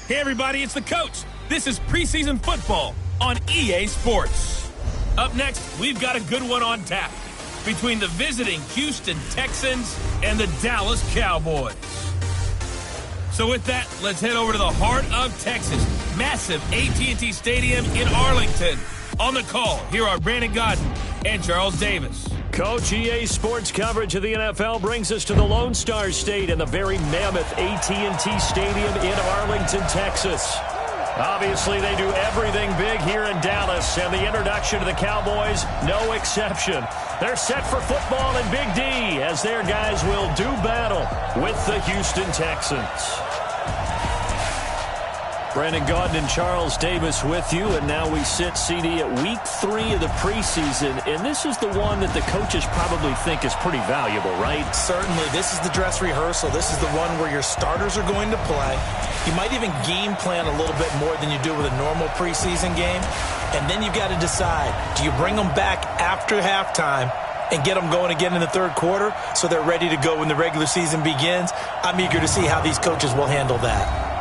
Hey everybody, it's the coach. This is preseason football on EA Sports. Up next, we've got a good one on tap between the visiting Houston Texans and the Dallas Cowboys. So with that, let's head over to the heart of Texas, massive AT&T Stadium in Arlington. On the call, here are Brandon Godden and Charles Davis. Coach, EA Sports coverage of the NFL brings us to the Lone Star State and the very mammoth AT&T Stadium in Arlington, Texas. Obviously, they do everything big here in Dallas, and the introduction to the Cowboys, no exception. They're set for football in Big D as their guys will do battle with the Houston Texans. Brandon Gaudin and Charles Davis with you, and now we sit, CD, at week 3 of the preseason, and this is the one that the coaches probably think is pretty valuable, right? Certainly. This is the dress rehearsal. This is the one where your starters are going to play. You might even game plan a little bit more than you do with a normal preseason game, and then you've got to decide, do you bring them back after halftime and get them going again in the third quarter so they're ready to go when the regular season begins? I'm eager to see how these coaches will handle that.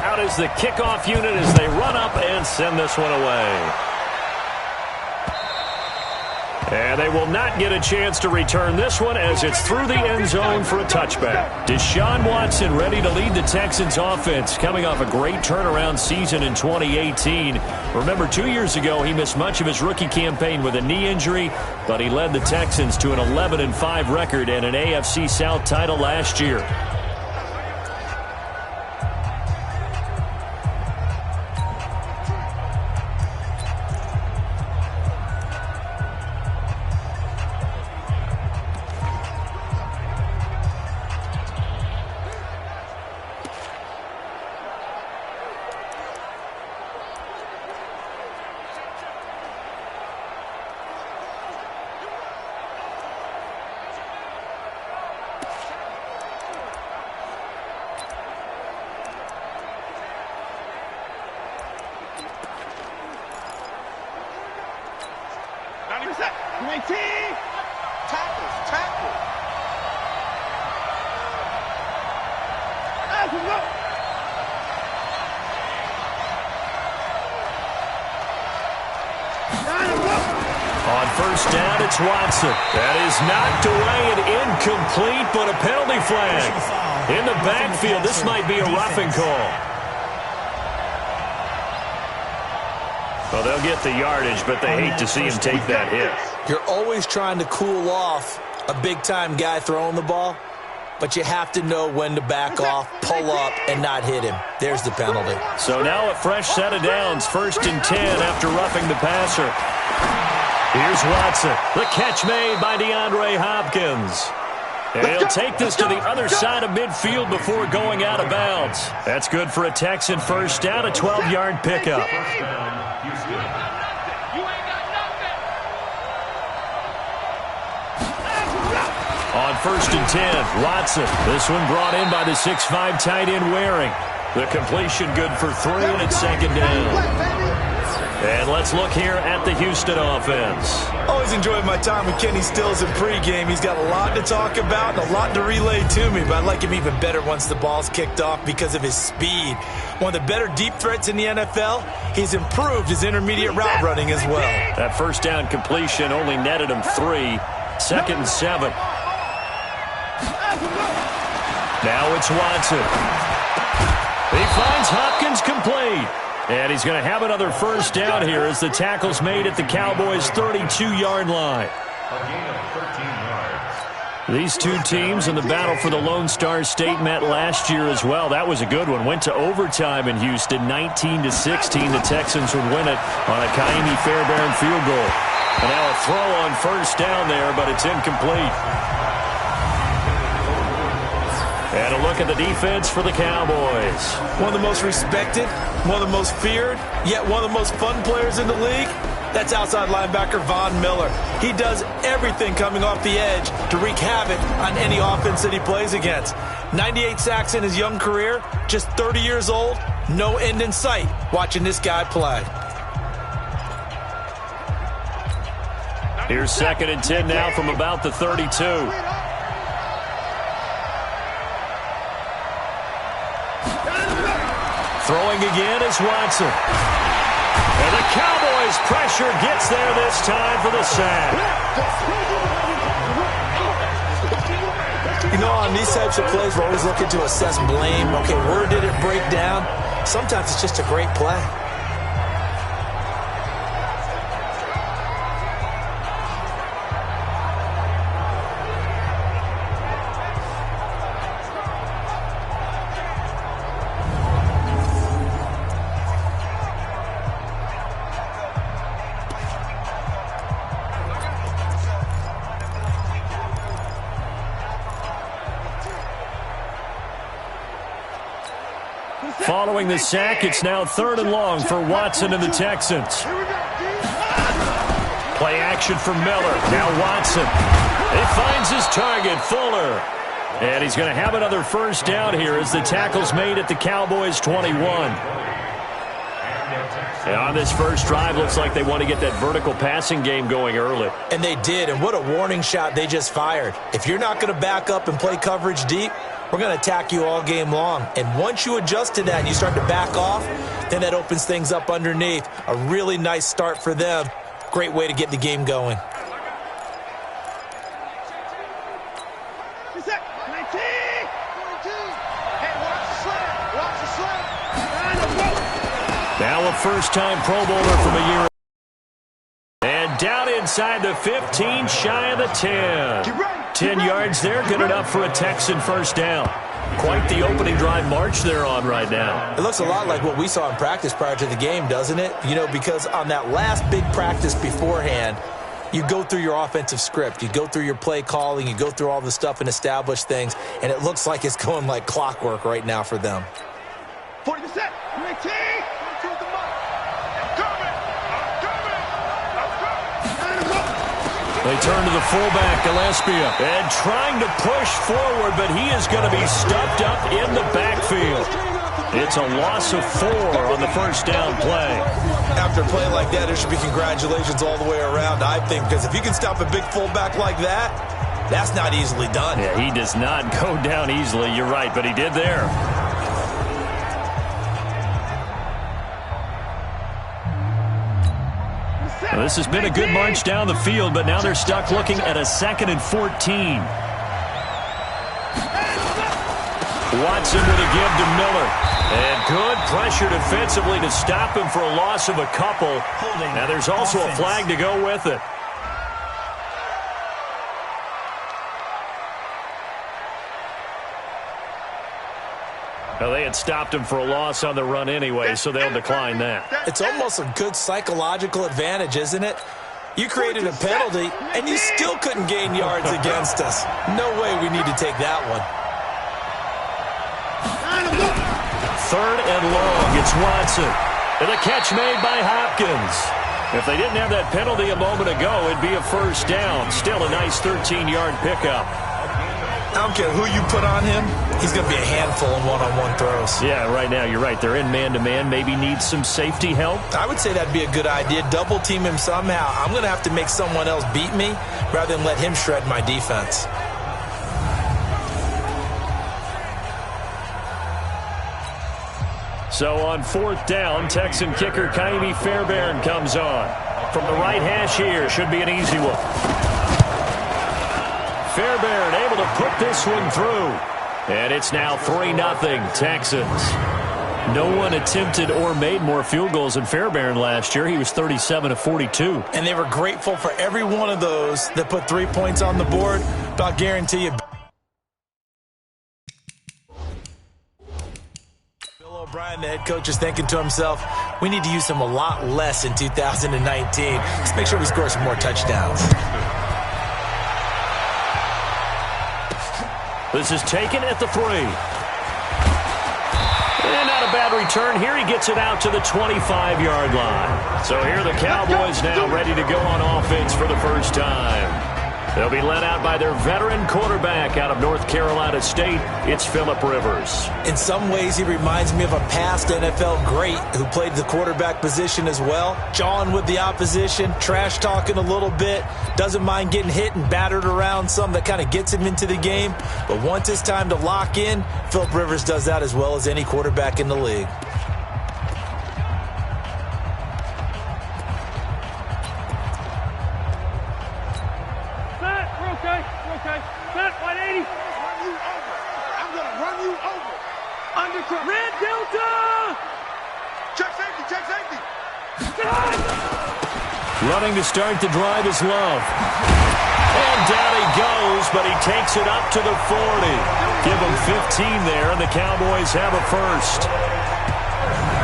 Out is the kickoff unit as they run up and send this one away. And they will not get a chance to return this one as it's through the end zone for a touchback. Deshaun Watson ready to lead the Texans offense, coming off a great turnaround season in 2018. Remember, 2 years ago, he missed much of his rookie campaign with a knee injury, but he led the Texans to an 11-5 record and an AFC South title last year. On first down, it's Watson. That is knocked away and incomplete, but a penalty flag. In the backfield, this might be a roughing call. Well, they'll get the yardage, but they hate to see him take that hit. You're always trying to cool off a big-time guy throwing the ball, but you have to know when to back off, pull up, and not hit him. There's the penalty. So now a fresh set of downs, 1st and 10 after roughing the passer. Here's Watson. The catch made by DeAndre Hopkins. And he'll take this to the other side of midfield before going out of bounds. That's good for a Texan first down, a 12-yard pickup. On 1st and 10, Watson. This one brought in by the 6'5" tight end Waring. The completion good for 3, and it's 2nd down. And let's look here at the Houston offense. Always enjoyed my time with Kenny Stills in pregame. He's got a lot to talk about and a lot to relay to me, but I like him even better once the ball's kicked off because of his speed. One of the better deep threats in the NFL. He's improved his intermediate route running as well. That 1st down completion only netted him 3. 2nd and 7. Now it's Watson. He finds Hopkins complete. And he's going to have another 1st down here as the tackle's made at the Cowboys' 32-yard line. These two teams in the battle for the Lone Star State met last year as well. That was a good one. Went to overtime in Houston, 19-16. The Texans would win it on a Kaimi Fairbairn field goal. And now a throw on 1st down there, but it's incomplete. And a look at the defense for the Cowboys. One of the most respected, one of the most feared, yet one of the most fun players in the league. That's outside linebacker Von Miller. He does everything coming off the edge to wreak havoc on any offense that he plays against. 98 sacks in his young career, just 30 years old, no end in sight watching this guy play. Here's 2nd and 10 now from about the 32. Throwing again is Watson. And the Cowboys' pressure gets there this time for the sack. You know, on these types of plays, we're always looking to assess blame. Okay, where did it break down? Sometimes it's just a great play. Following the sack, it's now 3rd and long for Watson and the Texans. Play action for Miller. Now Watson. He finds his target, Fuller. And he's going to have another 1st down here as the tackle's made at the Cowboys' 21. And on this first drive, looks like they want to get that vertical passing game going early. And they did, and what a warning shot they just fired. If you're not going to back up and play coverage deep, we're going to attack you all game long. And once you adjust to that and you start to back off, then that opens things up underneath. A really nice start for them. Great way to get the game going. Now a first-time Pro Bowler from a year. And down inside the 15, shy of the 10. 10 yards there, good enough for a Texan 1st down. Quite the opening drive march they're on right now. It looks a lot like what we saw in practice prior to the game, doesn't it? You know, because on that last big practice beforehand, you go through your offensive script. You go through your play calling. You go through all the stuff and establish things. And it looks like it's going like clockwork right now for them. 40%. They turn to the fullback, Gillespie, and trying to push forward, but he is going to be stuffed up in the backfield. It's a loss of 4 on the 1st down play. After a play like that, there should be congratulations all the way around, I think, because if you can stop a big fullback like that, that's not easily done. Yeah, he does not go down easily, you're right, but he did there. Well, this has been a good march down the field, but now they're stuck looking at a 2nd and 14. Watson with a give to Miller. And good pressure defensively to stop him for a loss of a couple. Now there's also a flag to go with it. Well, they had stopped him for a loss on the run anyway, so they'll decline that. It's almost a good psychological advantage, isn't it? You created a penalty, and you still couldn't gain yards against us. No way we need to take that one. 3rd and long, it's Watson. And the catch made by Hopkins. If they didn't have that penalty a moment ago, it'd be a 1st down. Still a nice 13-yard pickup. I don't care who you put on him, he's going to be a handful in one-on-one throws. Yeah, right now, you're right. They're in man-to-man. Maybe needs some safety help. I would say that'd be a good idea. Double team him somehow. I'm going to have to make someone else beat me rather than let him shred my defense. So on 4th down, Texan kicker Kaimi Fairbairn comes on. From the right hash here, should be an easy one. Fairbairn able to put this one through. And it's now 3-0 Texans. No one attempted or made more field goals than Fairbairn last year. He was 37 of 42. And they were grateful for every one of those that put 3 points on the board. But I'll guarantee you, O'Brien, the head coach, is thinking to himself, we need to use him a lot less in 2019. Let's make sure we score some more touchdowns. This is taken at the 3. And not a bad return. Here he gets it out to the 25-yard line. So here the Cowboys now ready to go on offense for the first time. They'll be led out by their veteran quarterback out of North Carolina State. It's Phillip Rivers. In some ways, he reminds me of a past NFL great who played the quarterback position as well. Jawing with the opposition, trash-talking a little bit, doesn't mind getting hit and battered around some. That kind of gets him into the game. But once it's time to lock in, Phillip Rivers does that as well as any quarterback in the league. Red Delta! Check safety, check safety! Running to start the drive is Love. And down he goes, but he takes it up to the 40. Give him 15 there, and the Cowboys have a first.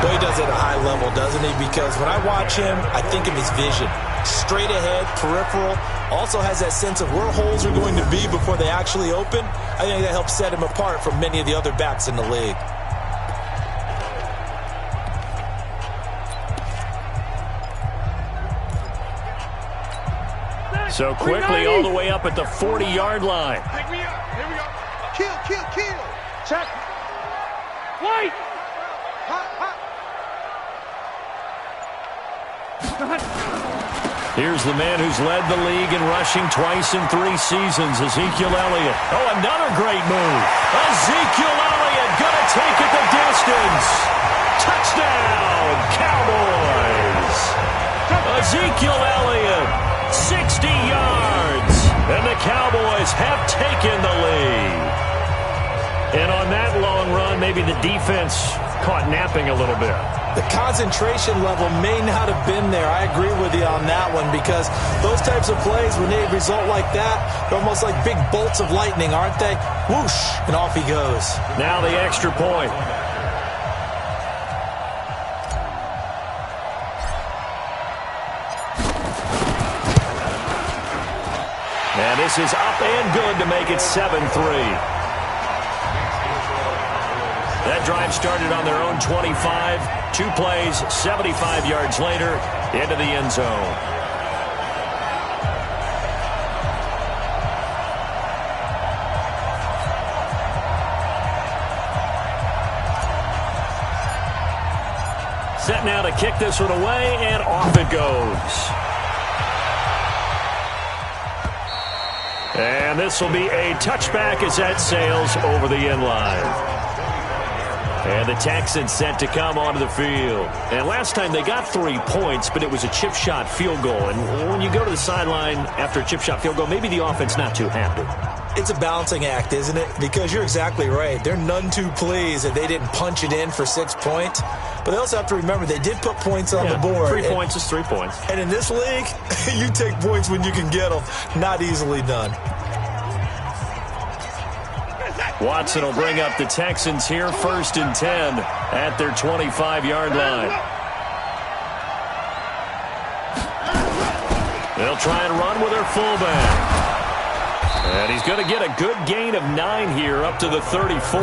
Boy, he does it at a high level, doesn't he? Because when I watch him, I think of his vision. Straight ahead, peripheral, also has that sense of where holes are going to be before they actually open. I think that helps set him apart from many of the other backs in the league. So quickly all the way up at the 40-yard line. Pick me up. Here we go. Kill, kill, kill. Check. White. Hot, hot. Here's the man who's led the league in rushing twice in 3 seasons, Ezekiel Elliott. Oh, another great move. Ezekiel Elliott going to take it the distance. Touchdown, Cowboys. Ezekiel Elliott. 60 yards, and the Cowboys have taken the lead. And on that long run, maybe the defense caught napping a little bit. The concentration level may not have been there. I agree with you on that one because those types of plays, when they result like that, they're almost like big bolts of lightning, aren't they? Whoosh, and off he goes. Now the extra point. And this is up and good to make it 7-3. That drive started on their own 25. 2 plays, 75 yards later, into the end zone. Set now to kick this one away, and off it goes. And this will be a touchback as that sails over the end line. And the Texans set to come onto the field. And last time they got 3 points, but it was a chip shot field goal. And when you go to the sideline after a chip shot field goal, maybe the offense not too happy. It's a balancing act, isn't it? Because you're exactly right. They're none too pleased that they didn't punch it in for 6 points. But they also have to remember they did put points on the board. 3 points is 3 points. And in this league, you take points when you can get them. Not easily done. Watson will bring up the Texans here, 1st and 10 at their 25-yard line. They'll try and run with their fullback. And he's going to get a good gain of 9 here up to the 34.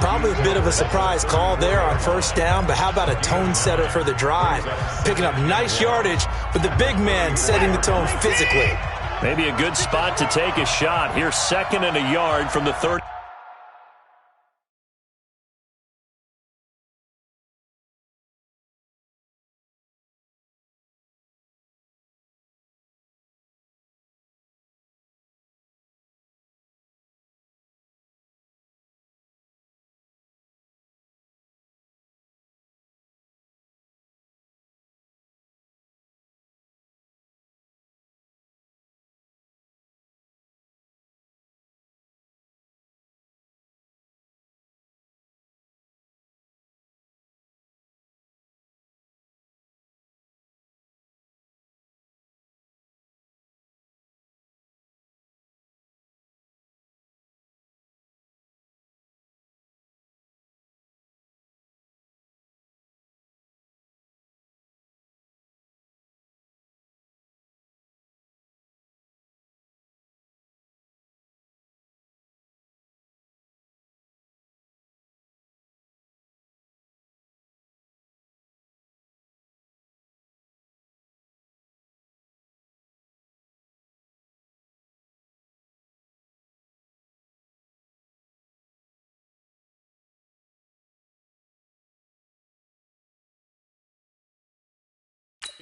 Probably a bit of a surprise call there on 1st down, but how about a tone setter for the drive? Picking up nice yardage, but the big man setting the tone physically. Maybe a good spot to take a shot. Here's 2nd and a yard from the 30.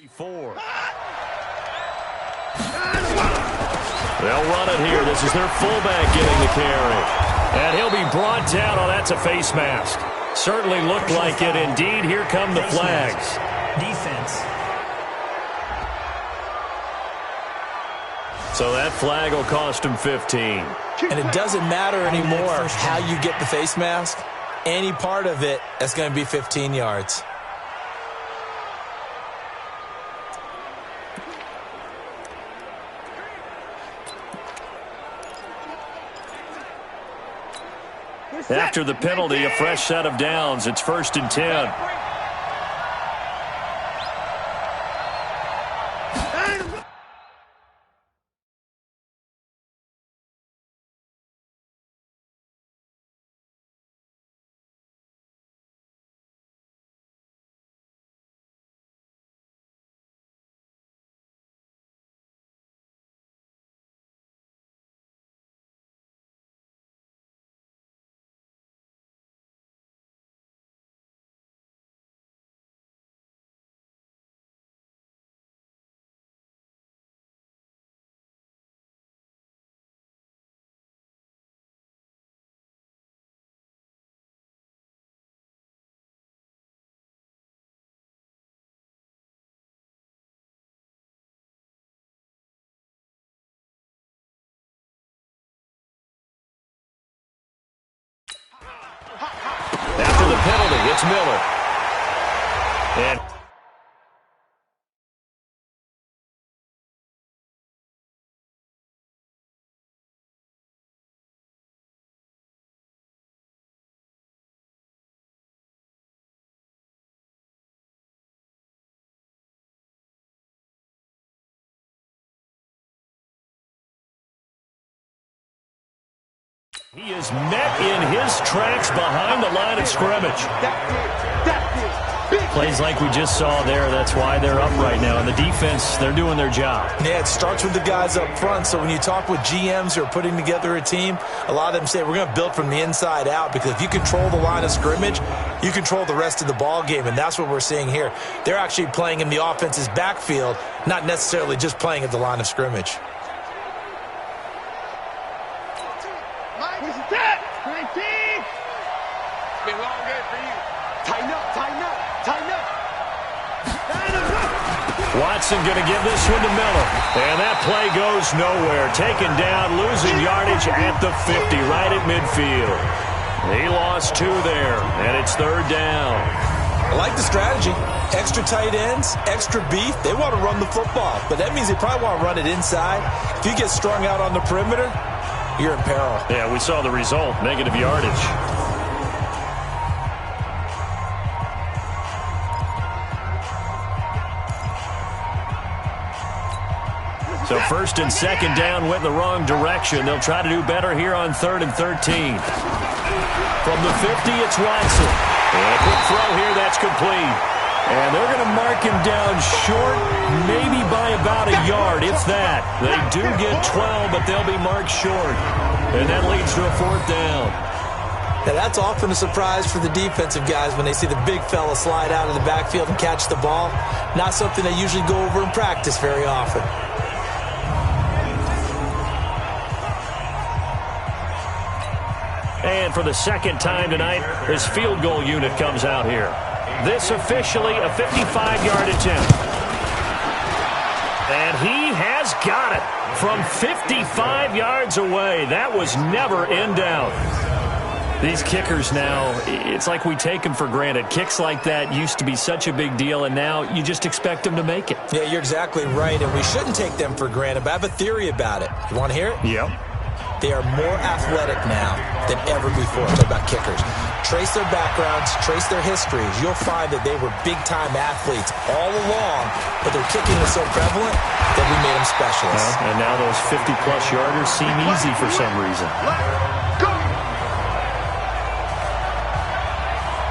Four. They'll run it here. This is their fullback getting the carry. And he'll be brought down. Oh, that's a face mask. Certainly looked like it. Indeed, here come the flags. Defense. So that flag will cost him 15. And it doesn't matter anymore how you get the face mask. Any part of it, that's going to be 15 yards. After the penalty, a fresh set of downs. It's 1st and 10. After the penalty, it's Miller. And he is met in his tracks behind the line of scrimmage. Plays like we just saw there. That's why they're up right now. And the defense, they're doing their job. Yeah, it starts with the guys up front. So when you talk with GMs who are putting together a team, a lot of them say we're going to build from the inside out, because if you control the line of scrimmage, you control the rest of the ball game. And that's what we're seeing here. They're actually playing in the offense's backfield, not necessarily just playing at the line of scrimmage. Watson going to give this one to Miller. And that play goes nowhere. Taken down, losing yardage at the 50, right at midfield. He lost 2 there, and it's 3rd down. I like the strategy. Extra tight ends, extra beef. They want to run the football, but that means they probably want to run it inside. If you get strung out on the perimeter, you're in peril. Yeah, we saw the result, negative yardage. So 1st and 2nd down went in the wrong direction. They'll try to do better here on 3rd and 13. From the 50, it's Watson. And a quick throw here, that's complete. And they're going to mark him down short, maybe by about a yard, if that. They do get 12, but they'll be marked short. And that leads to a 4th down. Now, that's often a surprise for the defensive guys when they see the big fella slide out of the backfield and catch the ball. Not something they usually go over in practice very often. And for the second time tonight, his field goal unit comes out here. This officially a 55-yard attempt. And he has got it from 55 yards away. That was never in doubt. These kickers now, it's like we take them for granted. Kicks like that used to be such a big deal, and now you just expect them to make it. Yeah, you're exactly right, and we shouldn't take them for granted, but I have a theory about it. You want to hear it? Yep. They are more athletic now than ever before. Talk about kickers. Trace their backgrounds, trace their histories. You'll find that they were big-time athletes all along, but their kicking was so prevalent that we made them specialists. And now those 50-plus yarders seem easy for some reason.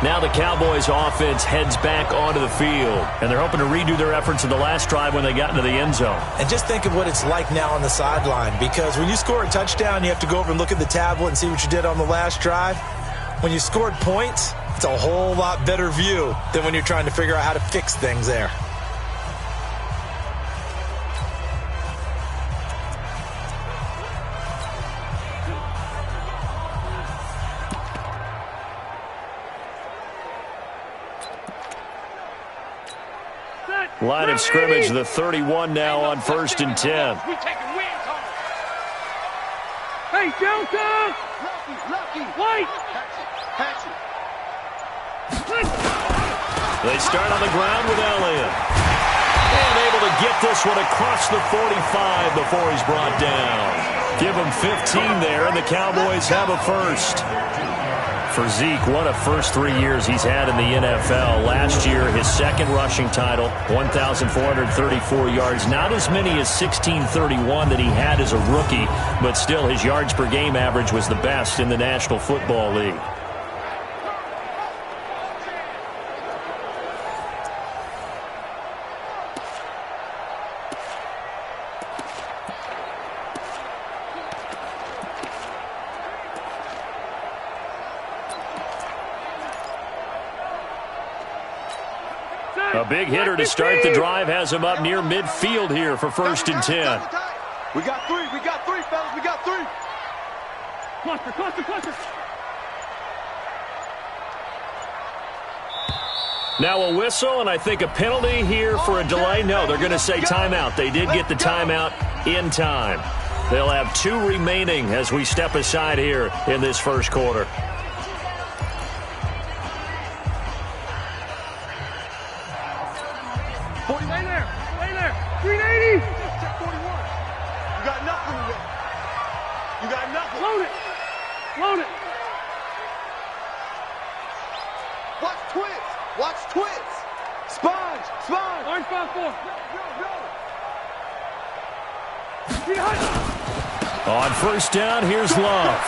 Now the Cowboys offense heads back onto the field, and they're hoping to redo their efforts in the last drive when they got into the end zone. And just think of what it's like now on the sideline, because when you score a touchdown, you have to go over and look at the tablet and see what you did on the last drive. When you scored points, it's a whole lot better view than when you're trying to figure out how to fix things there. Line of scrimmage, the 31 now on 1st and 10. Hey, Delta! Lucky! White! They start on the ground with Elliott. And able to get this one across the 45 before he's brought down. Give him 15 there, and the Cowboys have a first. For Zeke, what a first 3 years he's had in the NFL. Last year, his second rushing title, 1,434 yards. Not as many as 1,631 that he had as a rookie, but still his yards per game average was the best in the National Football League. A big hitter to start the drive has him up near midfield here for 1st and 10. We got three, fellas, we got three. Cluster. Now a whistle, and I think a penalty here for a delay. No, they're going to say timeout. They did get the timeout in time. They'll have 2 remaining as we step aside here in this first quarter. Lay there. 380. Check 41. You got nothing today. You got nothing. Load it. Watch twins. Sponge. Orange 5-4. On 1st down, here's Love.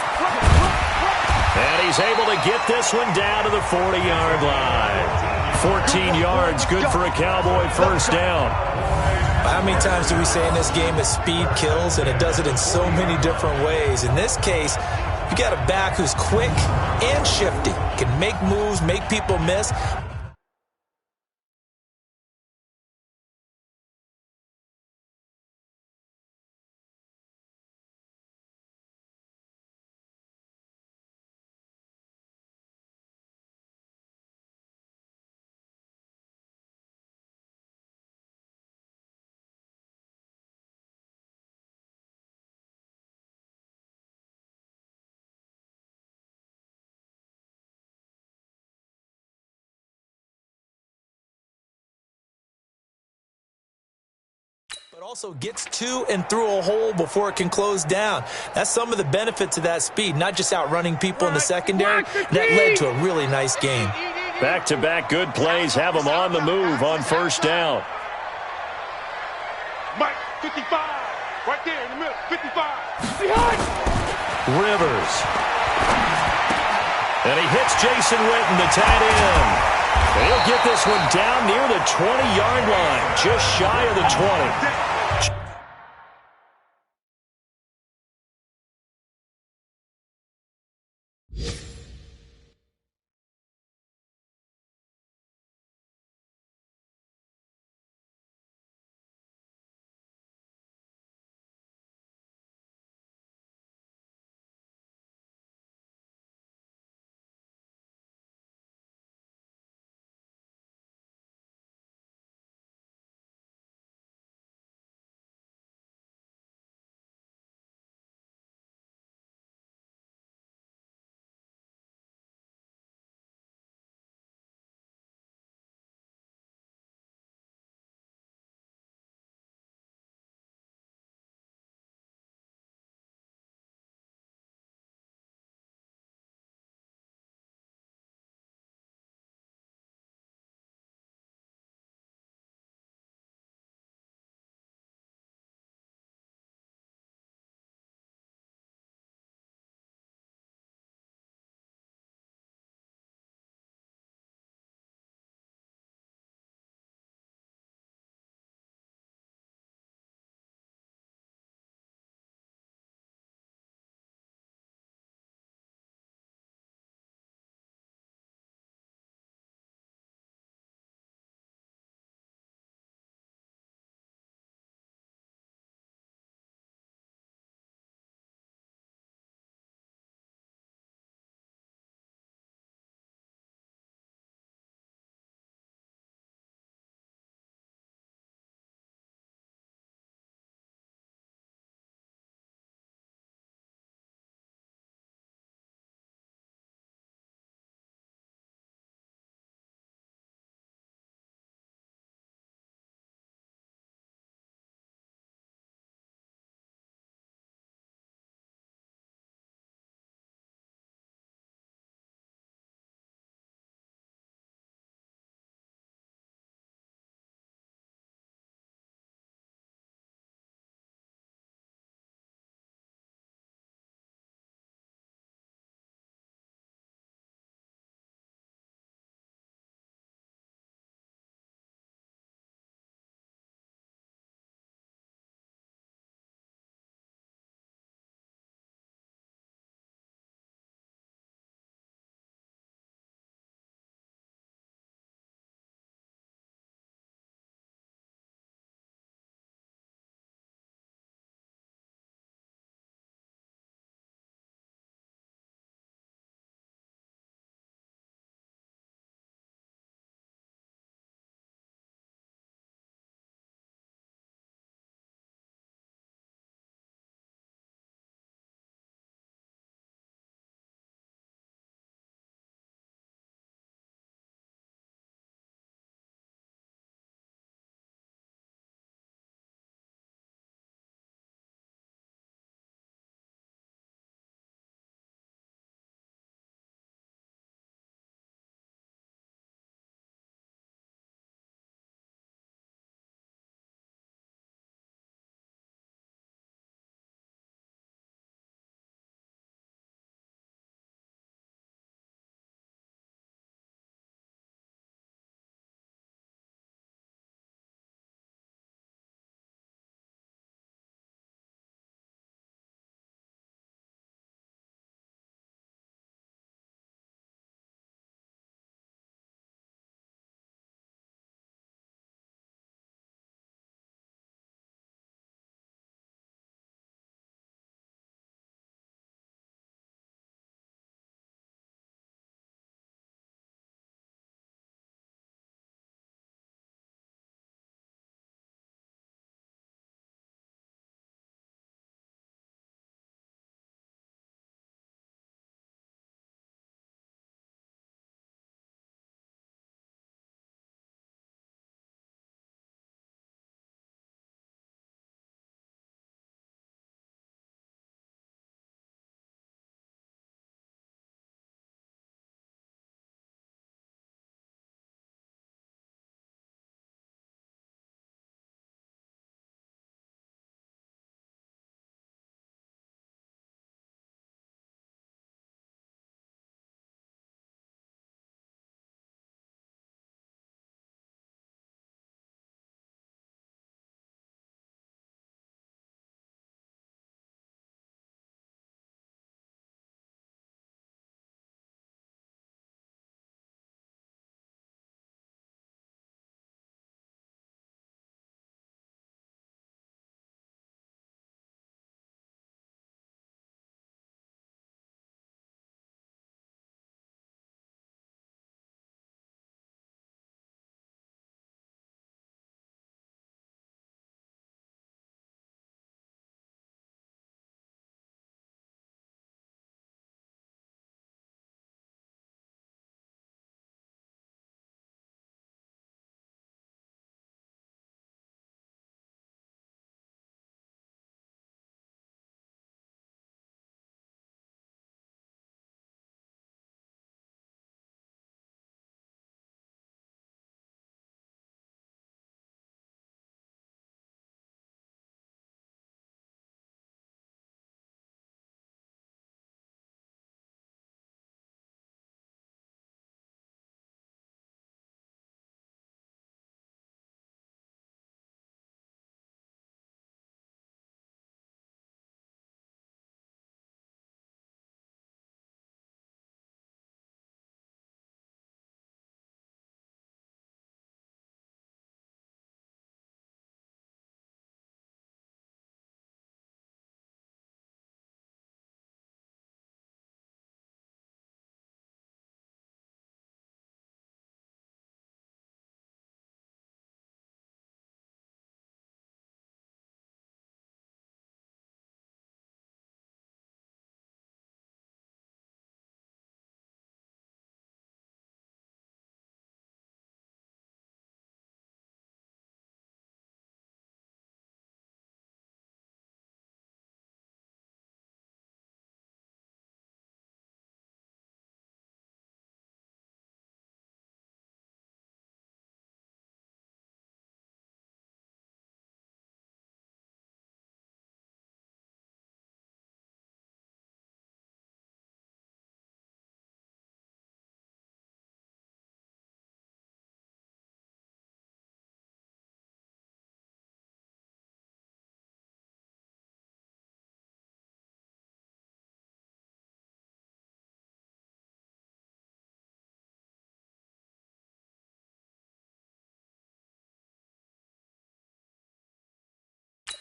And he's able to get this one down to the 40-yard line. 14 yards, good for a Cowboy first down. How many times do we say in this game that speed kills, and it does it in so many different ways? In this case, you got a back who's quick and shifty, can make moves, make people miss. But also gets to and through a hole before it can close down. That's some of the benefits of that speed, not just outrunning people in the secondary. That led to a really nice game. Back-to-back good plays have them on the move on 1st down. Mike, 55. Right there in the middle, 55. Rivers. And he hits Jason Witten, the tight end. And he'll get this one down near the 20-yard line, just shy of the 20.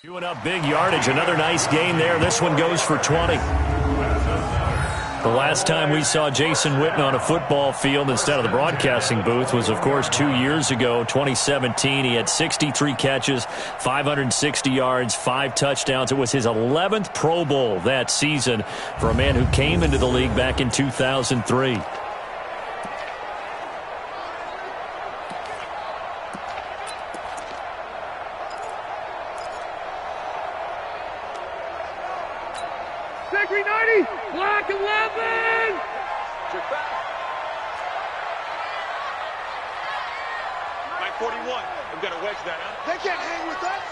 Doing up big yardage. Another nice gain there. This one goes for 20. The last time we saw Jason Witten on a football field instead of the broadcasting booth was, of course, 2 years ago, 2017. He had 63 catches, 560 yards, 5 touchdowns. It was his 11th Pro Bowl that season for a man who came into the league back in 2003. Secondary 90, black 11. Check back. 941. We've got to wedge that out. They can't hang with us.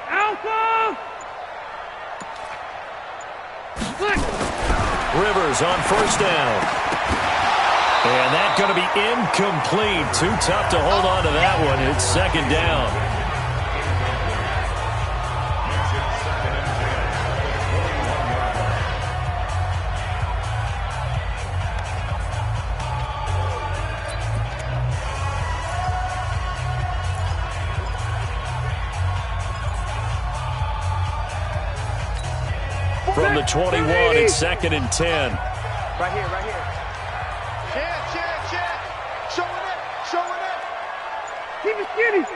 Alpha. Click. Rivers on first down. And that's going to be incomplete. Too tough to hold on to that one. It's second down. From the 21, it's second and 10. Right here, right here. Check. Showing it. Keep it skinny.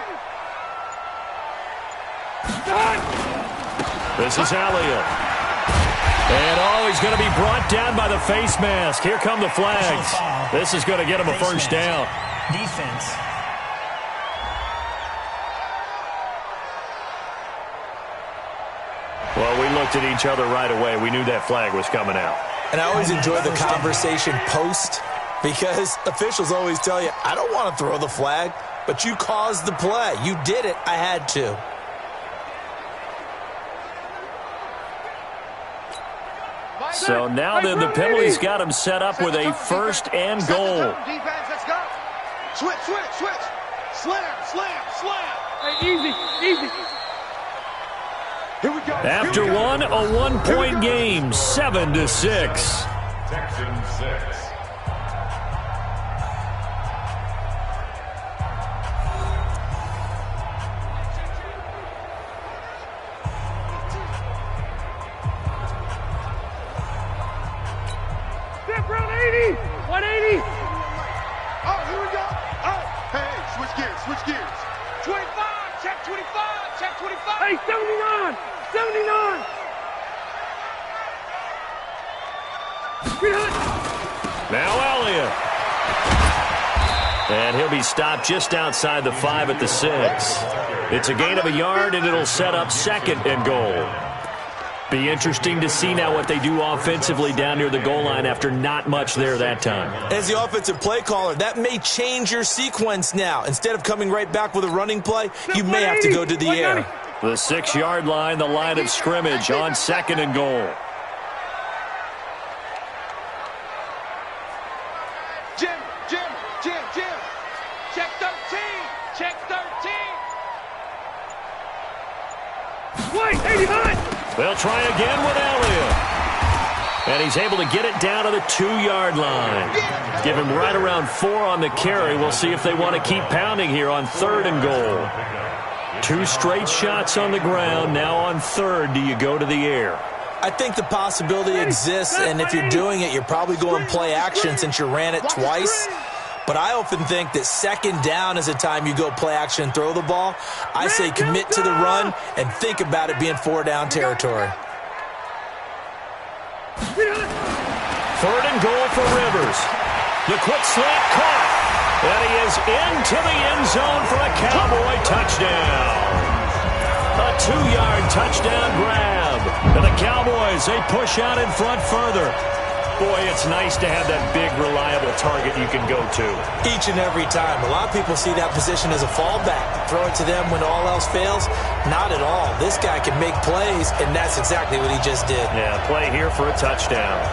This is Elliott. And, he's going to be brought down by the face mask. Here come the flags. This is going to get him a first down. Defense. Well, we looked at each other right away. We knew that flag was coming out. And I always enjoy the conversation post because officials always tell you, I don't want to throw the flag, but you caused the play. You did it. I had to. So now then the penalty's got him set up with a first and goal. Defense, let's go. Switch. Slam. Hey, easy. Here we go. After one, a one-point game, 7-6. Texans 6. Step round 80. 180. Oh, here we go. Oh, hey, switch gears. 25. Check 25. Hey, 79. Now Elliott. And he'll be stopped just outside the 5 at the 6. It's a gain of a yard, and it'll set up second and goal. Be interesting to see now what they do offensively down near the goal line after not much there that time. As the offensive play caller, that may change your sequence now. Instead of coming right back with a running play, you may have to go to the air. The 6-yard line, the line of scrimmage on second and goal. Jim. Check 13. Wait, 89. They'll try again with Elliott. And he's able to get it down to the 2-yard line. Give him right around 4 on the carry. We'll see if they want to keep pounding here on third and goal. 2 straight shots on the ground. Now on third, do you go to the air? I think the possibility exists, and if you're doing it, you're probably going play action since you ran it twice. But I often think that second down is a time you go play action and throw the ball. I say commit to the run and think about it being 4-down territory. Third and goal for Rivers. The quick slant caught. And he is into the end zone for a Cowboy touchdown. A 2-yard touchdown grab. And the Cowboys, they push out in front further. Boy, it's nice to have that big, reliable target you can go to. Each and every time. A lot of people see that position as a fallback. Throw it to them when all else fails. Not at all. This guy can make plays, and that's exactly what he just did. Yeah, play here for a touchdown.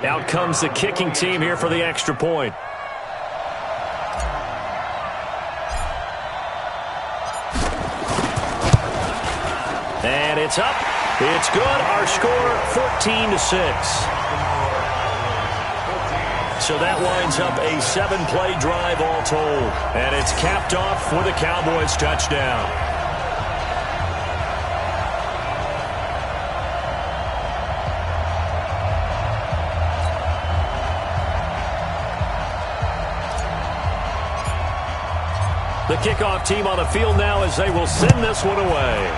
Out comes the kicking team here for the extra point. And it's up. It's good. Our score, 14-6. So that winds up a 7-play drive all told. And it's capped off with a Cowboys touchdown. The kickoff team on the field now as they will send this one away.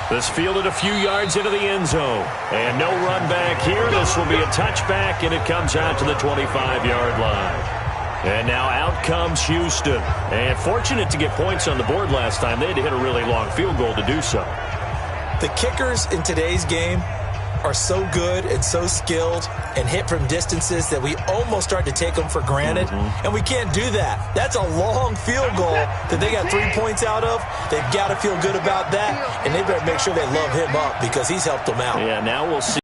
This fielded a few yards into the end zone. And no run back here. This will be a touchback, and it comes out to the 25-yard line. And now out comes Houston. And fortunate to get points on the board last time. They had to hit a really long field goal to do so. The kickers in today's game are so good and so skilled and hit from distances that we almost start to take them for granted. And we can't do that. That's a long field goal that they got 3 points out of. They've got to feel good about that, and they better make sure they love him up because he's helped them out. Yeah, now we'll see.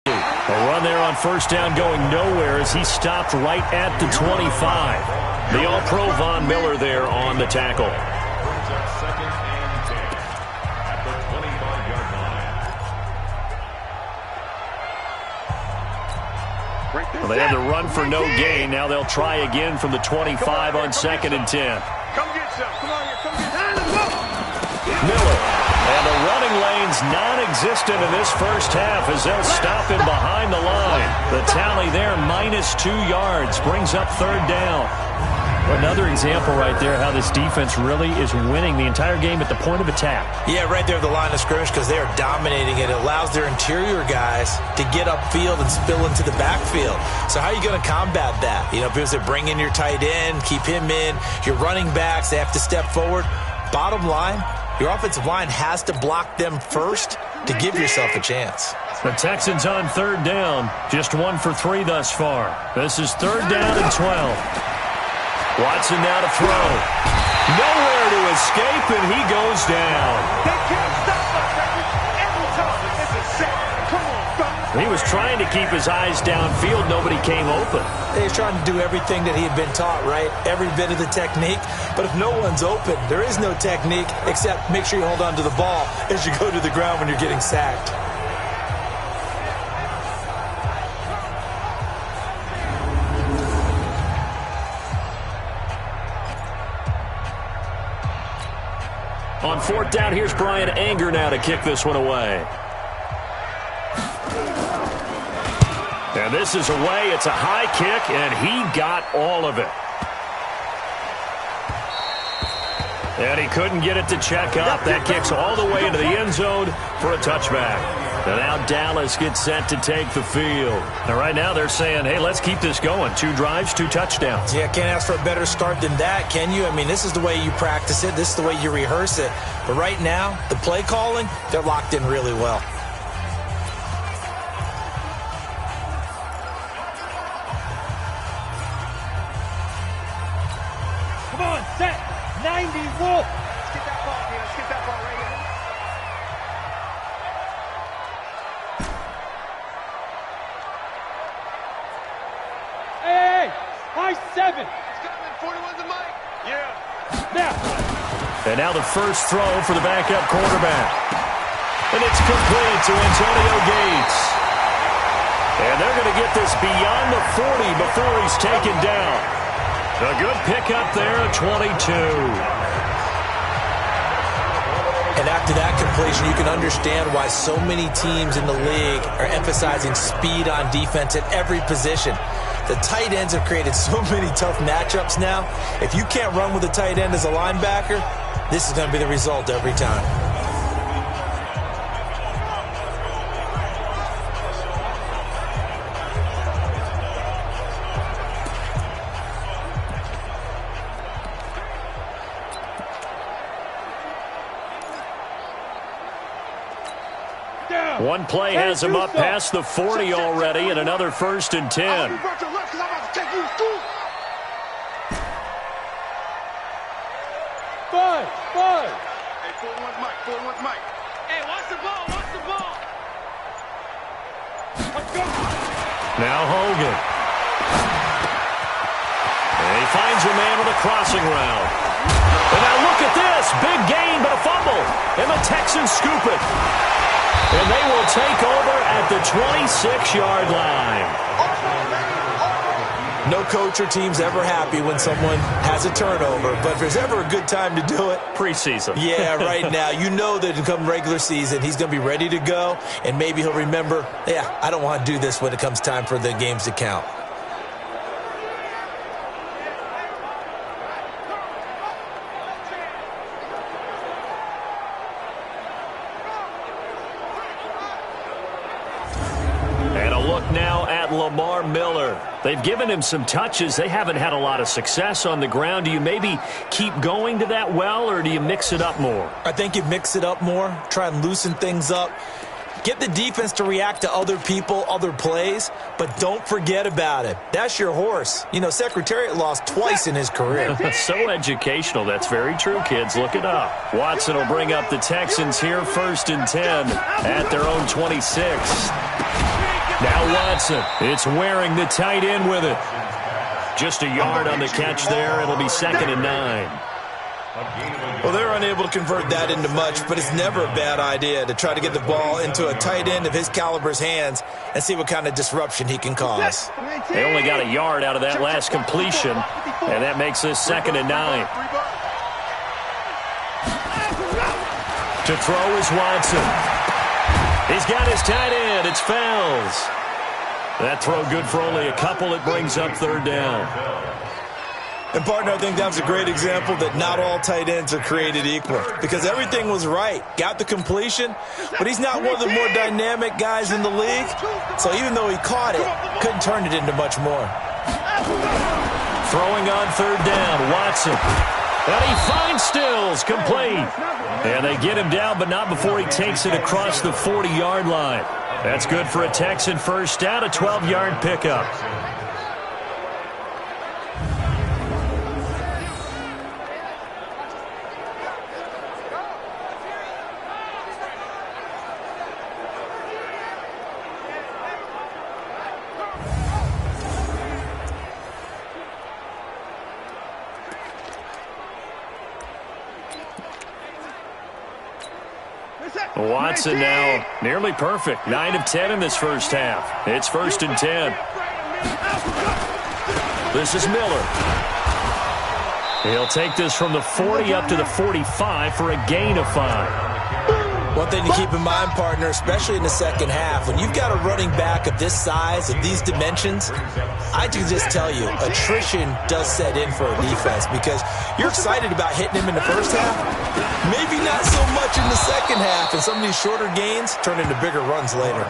A run there on first down going nowhere as he stopped right at the 25. The All-Pro Von Miller there on the tackle. Well, they had the run for no gain. Now they'll try again from the 25 on 2nd and 10. Come get some. Come on here. Come get some. Miller. And the running lane's non-existent in this first half as they'll stop him behind the line. The tally there, -2 yards, brings up 3rd down. Another example right there how this defense really is winning the entire game at the point of attack. Yeah, right there at the line of scrimmage because they are dominating it. It allows their interior guys to get upfield and spill into the backfield. So how are you going to combat that? You know, because they bring in your tight end, keep him in, your running backs, they have to step forward. Bottom line, your offensive line has to block them first to give yourself a chance. The Texans on 3rd down, just 1 for 3 thus far. This is 3rd down and 12. Watson now to throw. Nowhere to escape, and he goes down. They can't stop us every time. It's a set. Come on, fellas. He was trying to keep his eyes downfield. Nobody came open. He's trying to do everything that he had been taught, right? Every bit of the technique. But if no one's open, there is no technique except make sure you hold on to the ball as you go to the ground when you're getting sacked. On 4th down, here's Brian Anger now to kick this one away. And this is away. It's a high kick, and he got all of it. And he couldn't get it to check up. That kicks all the way into the end zone for a touchback. And now Dallas gets set to take the field. And right now they're saying, hey, let's keep this going. 2 drives, 2 touchdowns. Yeah, can't ask for a better start than that, can you? I mean, this is the way you practice it. This is the way you rehearse it. But right now, the play calling, they're locked in really well. Come on, set. 90 Wolf. Let's get that ball here. Let's get that ball right here. Hey, high 7. It's coming. 41's the mic. Yeah. Now. And now the first throw for the backup quarterback. And it's complete to Antonio Gates. And they're going to get this beyond the 40 before he's taken down. A good pickup there at 22. And after that completion, you can understand why so many teams in the league are emphasizing speed on defense at every position. The tight ends have created so many tough matchups now. If you can't run with a tight end as a linebacker, this is going to be the result every time. One play has him up past the 40 already, and another 1st and 10. Five. Hey, 41's Mike. Hey, watch the ball, watch the ball. Now Hogan. And he finds a man with a crossing route. And now look at this. Big gain, but a fumble. And the Texans scoop it. And they will take over at the 26-yard line. No coach or team's ever happy when someone has a turnover, but if there's ever a good time to do it, preseason. Yeah, right now. You know that come regular season, he's going to be ready to go, and maybe he'll remember, yeah, I don't want to do this when it comes time for the games to count. And a look now at Lamar Miller. They've given him some touches. They haven't had a lot of success on the ground. Do you maybe keep going to that well, or do you mix it up more? I think you mix it up more, try and loosen things up. Get the defense to react to other people, other plays, but don't forget about it. That's your horse. You know, Secretariat lost twice in his career. So educational. That's very true, kids. Look it up. Watson will bring up the Texans here 1st and 10 at their own 26. Now Watson. It's wearing the tight end with it. Just a yard on the catch there. It'll be 2nd and 9. Well, they're unable to convert that into much, but it's never a bad idea to try to get the ball into a tight end of his caliber's hands and see what kind of disruption he can cause. They only got a yard out of that last completion, and that makes this 2nd and 9. To throw is Watson. He's got his tight end. It's Fells. That throw good for only a couple. It brings up 3rd down. And, partner, I think that was a great example that not all tight ends are created equal because everything was right. Got the completion, but he's not one of the more dynamic guys in the league. So even though he caught it, couldn't turn it into much more. Throwing on 3rd down, Watson. And he finds Stills, complete. And they get him down, but not before he takes it across the 40-yard line. That's good for a Texan first down, a 12-yard pickup. Watson now nearly perfect. 9 of 10 in this first half. It's 1st and 10. This is Miller. He'll take this from the 40 up to the 45 for a gain of 5. One thing to keep in mind, partner, especially in the second half, when you've got a running back of this size, of these dimensions, I can just tell you, attrition does set in for a defense because you're excited about hitting him in the first half, maybe not so much in the second half, and some of these shorter gains turn into bigger runs later.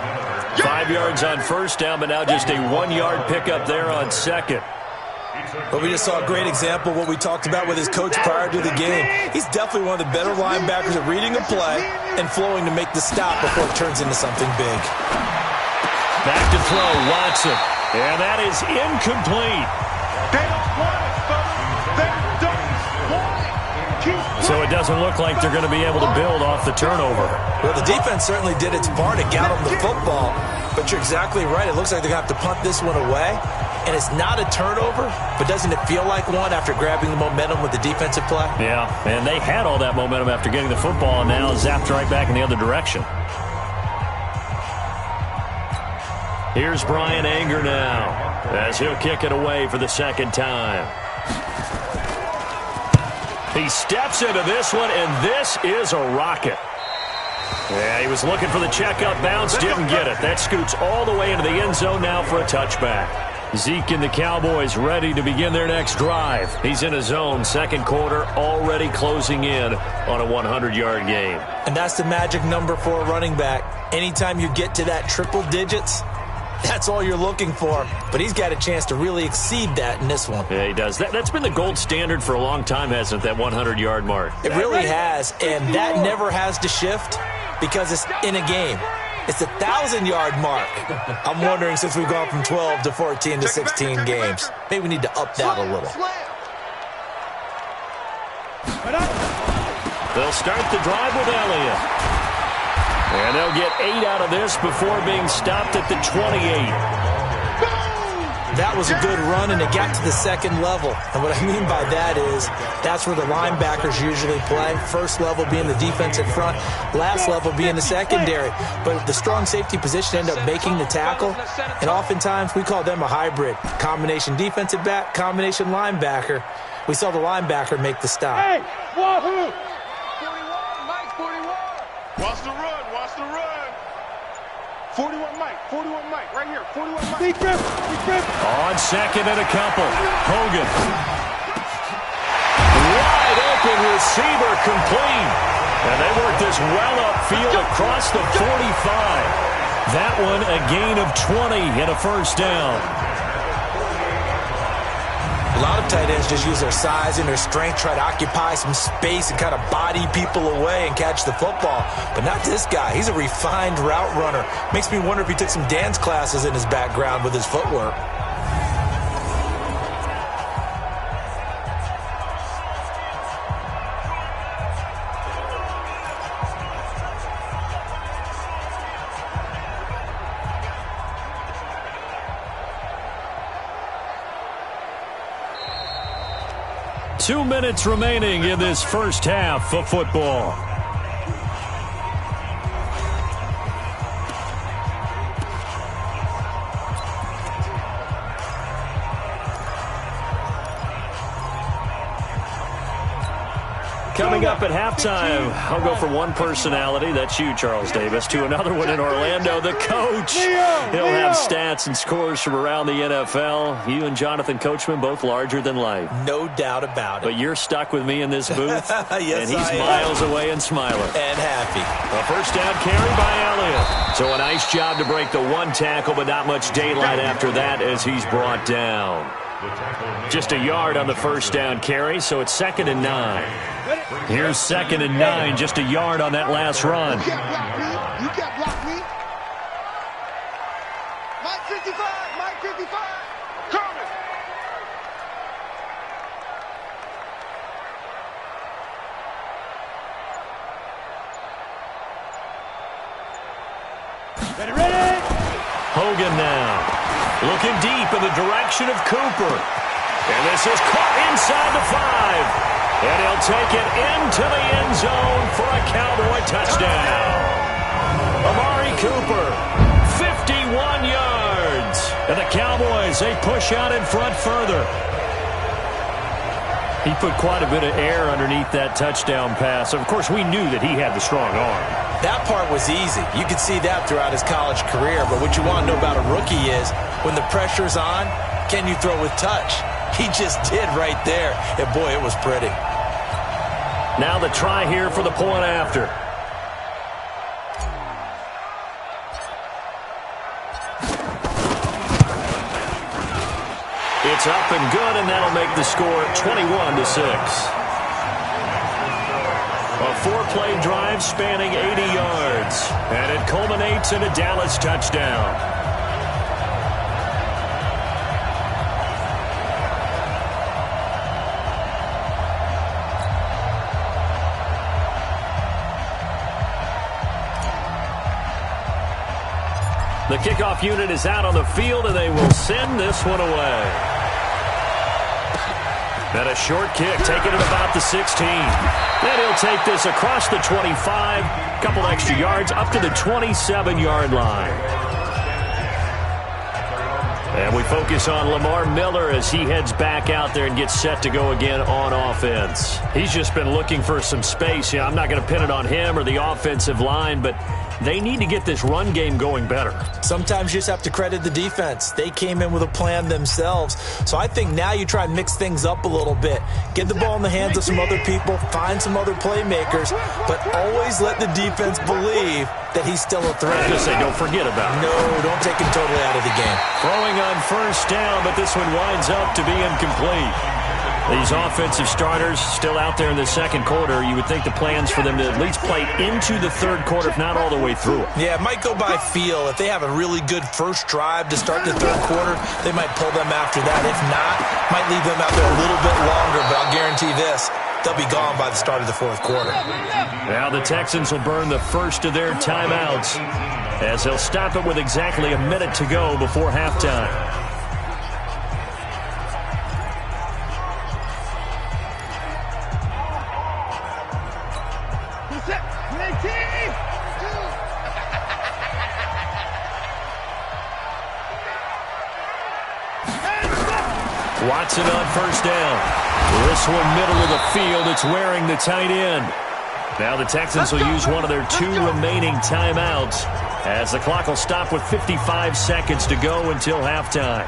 5 yards on 1st down, but now just a 1-yard pickup there on 2nd. But we just saw a great example of what we talked about with his coach prior to the game. He's definitely one of the better linebackers at reading a play and flowing to make the stop before it turns into something big. Back to throw, Watson. And that is incomplete. They don't want it, folks. They don't want it. So it doesn't look like they're going to be able to build off the turnover. Well, the defense certainly did its part to get them the football, but you're exactly right. It looks like they're going to have to punt this one away. And it's not a turnover, but doesn't it feel like one after grabbing the momentum with the defensive play? Yeah, and they had all that momentum after getting the football, and now zapped right back in the other direction. Here's Brian Anger now, as he'll kick it away for the 2nd time. He steps into this one, and this is a rocket. Yeah, he was looking for the checkup bounce, didn't get it. That scoots all the way into the end zone now for a touchback. Zeke and the Cowboys ready to begin their next drive. He's in his zone, 2nd quarter, already closing in on a 100-yard game. And that's the magic number for a running back. Anytime you get to that triple digits, that's all you're looking for. But he's got a chance to really exceed that in this one. Yeah, he does. That's been the gold standard for a long time, hasn't it, that 100-yard mark? It really has, and that never has to shift because it's in a game. It's a 1,000-yard mark. I'm wondering, since we've gone from 12 to 14 to 16 games, maybe we need to up that a little. They'll start the drive with Elliott. And they'll get 8 out of this before being stopped at the 28. That was a good run, and it got to the second level. And what I mean by that is that's where the linebackers usually play. First level being the defensive front, last level being the secondary. But the strong safety position ended up making the tackle, and oftentimes we call them a hybrid. Combination defensive back, combination linebacker. We saw the linebacker make the stop. Hey, wahoo! 41, Mike, 41. Watch the run, watch the run. 41 Mike, right here, 41 Mike. Deep grip. On second and a couple. Hogan. Wide open receiver complete. And they work this well upfield across the 45. That one a gain of 20 and a first down. A lot of tight ends just use their size and their strength, try to occupy some space and kind of body people away and catch the football. But not this guy. He's a refined route runner. Makes me wonder if he took some dance classes in his background with his footwork. Two minutes remaining in this first half of football. Coming up at halftime, I'll go from one personality, that's you, Charles Davis, to another one in Orlando, the coach. He'll have stats and scores from around the NFL. You and Jonathan Coachman, both larger than life. No doubt about it. But you're stuck with me in this booth, yes, and he's miles away and smiling. And happy. A first down carry by Elliott. So a nice job to break the one tackle, but not much daylight after that as he's brought down. Just a yard on the first down carry, so it's 2nd and 9. Here's 2nd and 9, just a yard on that last run. You can't block me. You can't block me. Mike 55, Mike 55. Coming. Ready? Hogan now. Looking deep in the direction of Cooper. And this is caught inside the 5. And he'll take it into the end zone for a Cowboy touchdown. Amari Cooper, 51 yards. And the Cowboys, they push out in front further. He put quite a bit of air underneath that touchdown pass. Of course, we knew that he had the strong arm. That part was easy. You could see that throughout his college career. But what you want to know about a rookie is when the pressure's on, can you throw with touch? He just did right there. And, boy, it was pretty. Now the try here for the point after. It's up and good, and that'll make the score 21-6. A 4-play drive spanning 80 yards, and it culminates in a Dallas touchdown. The kickoff unit is out on the field, and they will send this one away. And a short kick, taken at about the 16. Then he'll take this across the 25, couple extra yards, up to the 27-yard line. And we focus on Lamar Miller as he heads back out there and gets set to go again on offense. He's just been looking for some space. I'm not going to pin it on him or the offensive line, but they need to get this run game going better. Sometimes you just have to credit the defense. They came in with a plan themselves. So I think now you try and mix things up a little bit. Get the ball in the hands of some other people, find some other playmakers, but always let the defense believe that he's still a threat. Just say don't forget about it. No, don't take him totally out of the game. Throwing on first down, but this one winds up to be incomplete. These offensive starters still out there in the second quarter. You would think the plans for them to at least play into the third quarter, if not all the way through it. Yeah, it might go by feel. If they have a really good first drive to start the third quarter, they might pull them after that. If not, might leave them out there a little bit longer, but I'll guarantee this. they'll be gone by the start of the fourth quarter. Now the Texans will burn the first of their timeouts as they'll stop it with exactly a minute to go before halftime. Watson on first down. This one middle of the field. It's wearing the tight end. Now the Texans will use one of their 2 remaining timeouts as the clock will stop with 55 seconds to go until halftime.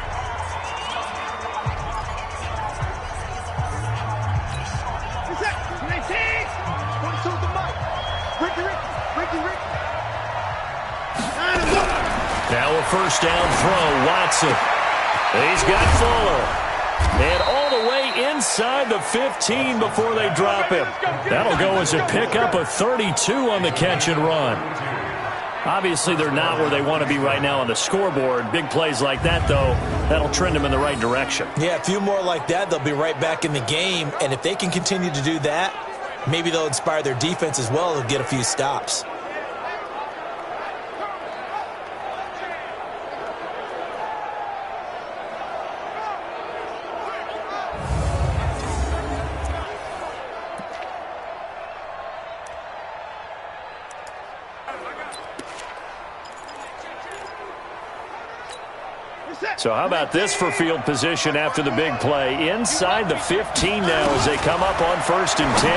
Now a first down throw. Watson. He's got Fuller. And all the way inside the 15 before they drop him. That'll go as a pickup of 32 on the catch and run. Obviously, they're not where they want to be right now on the scoreboard. Big plays like that, though, that'll trend them in the right direction. Yeah, a few more like that, they'll be right back in the game. And if they can continue to do that, maybe they'll inspire their defense as well to get a few stops. So how about this for field position after the big play? Inside the 15 now as they come up on 1st and 10.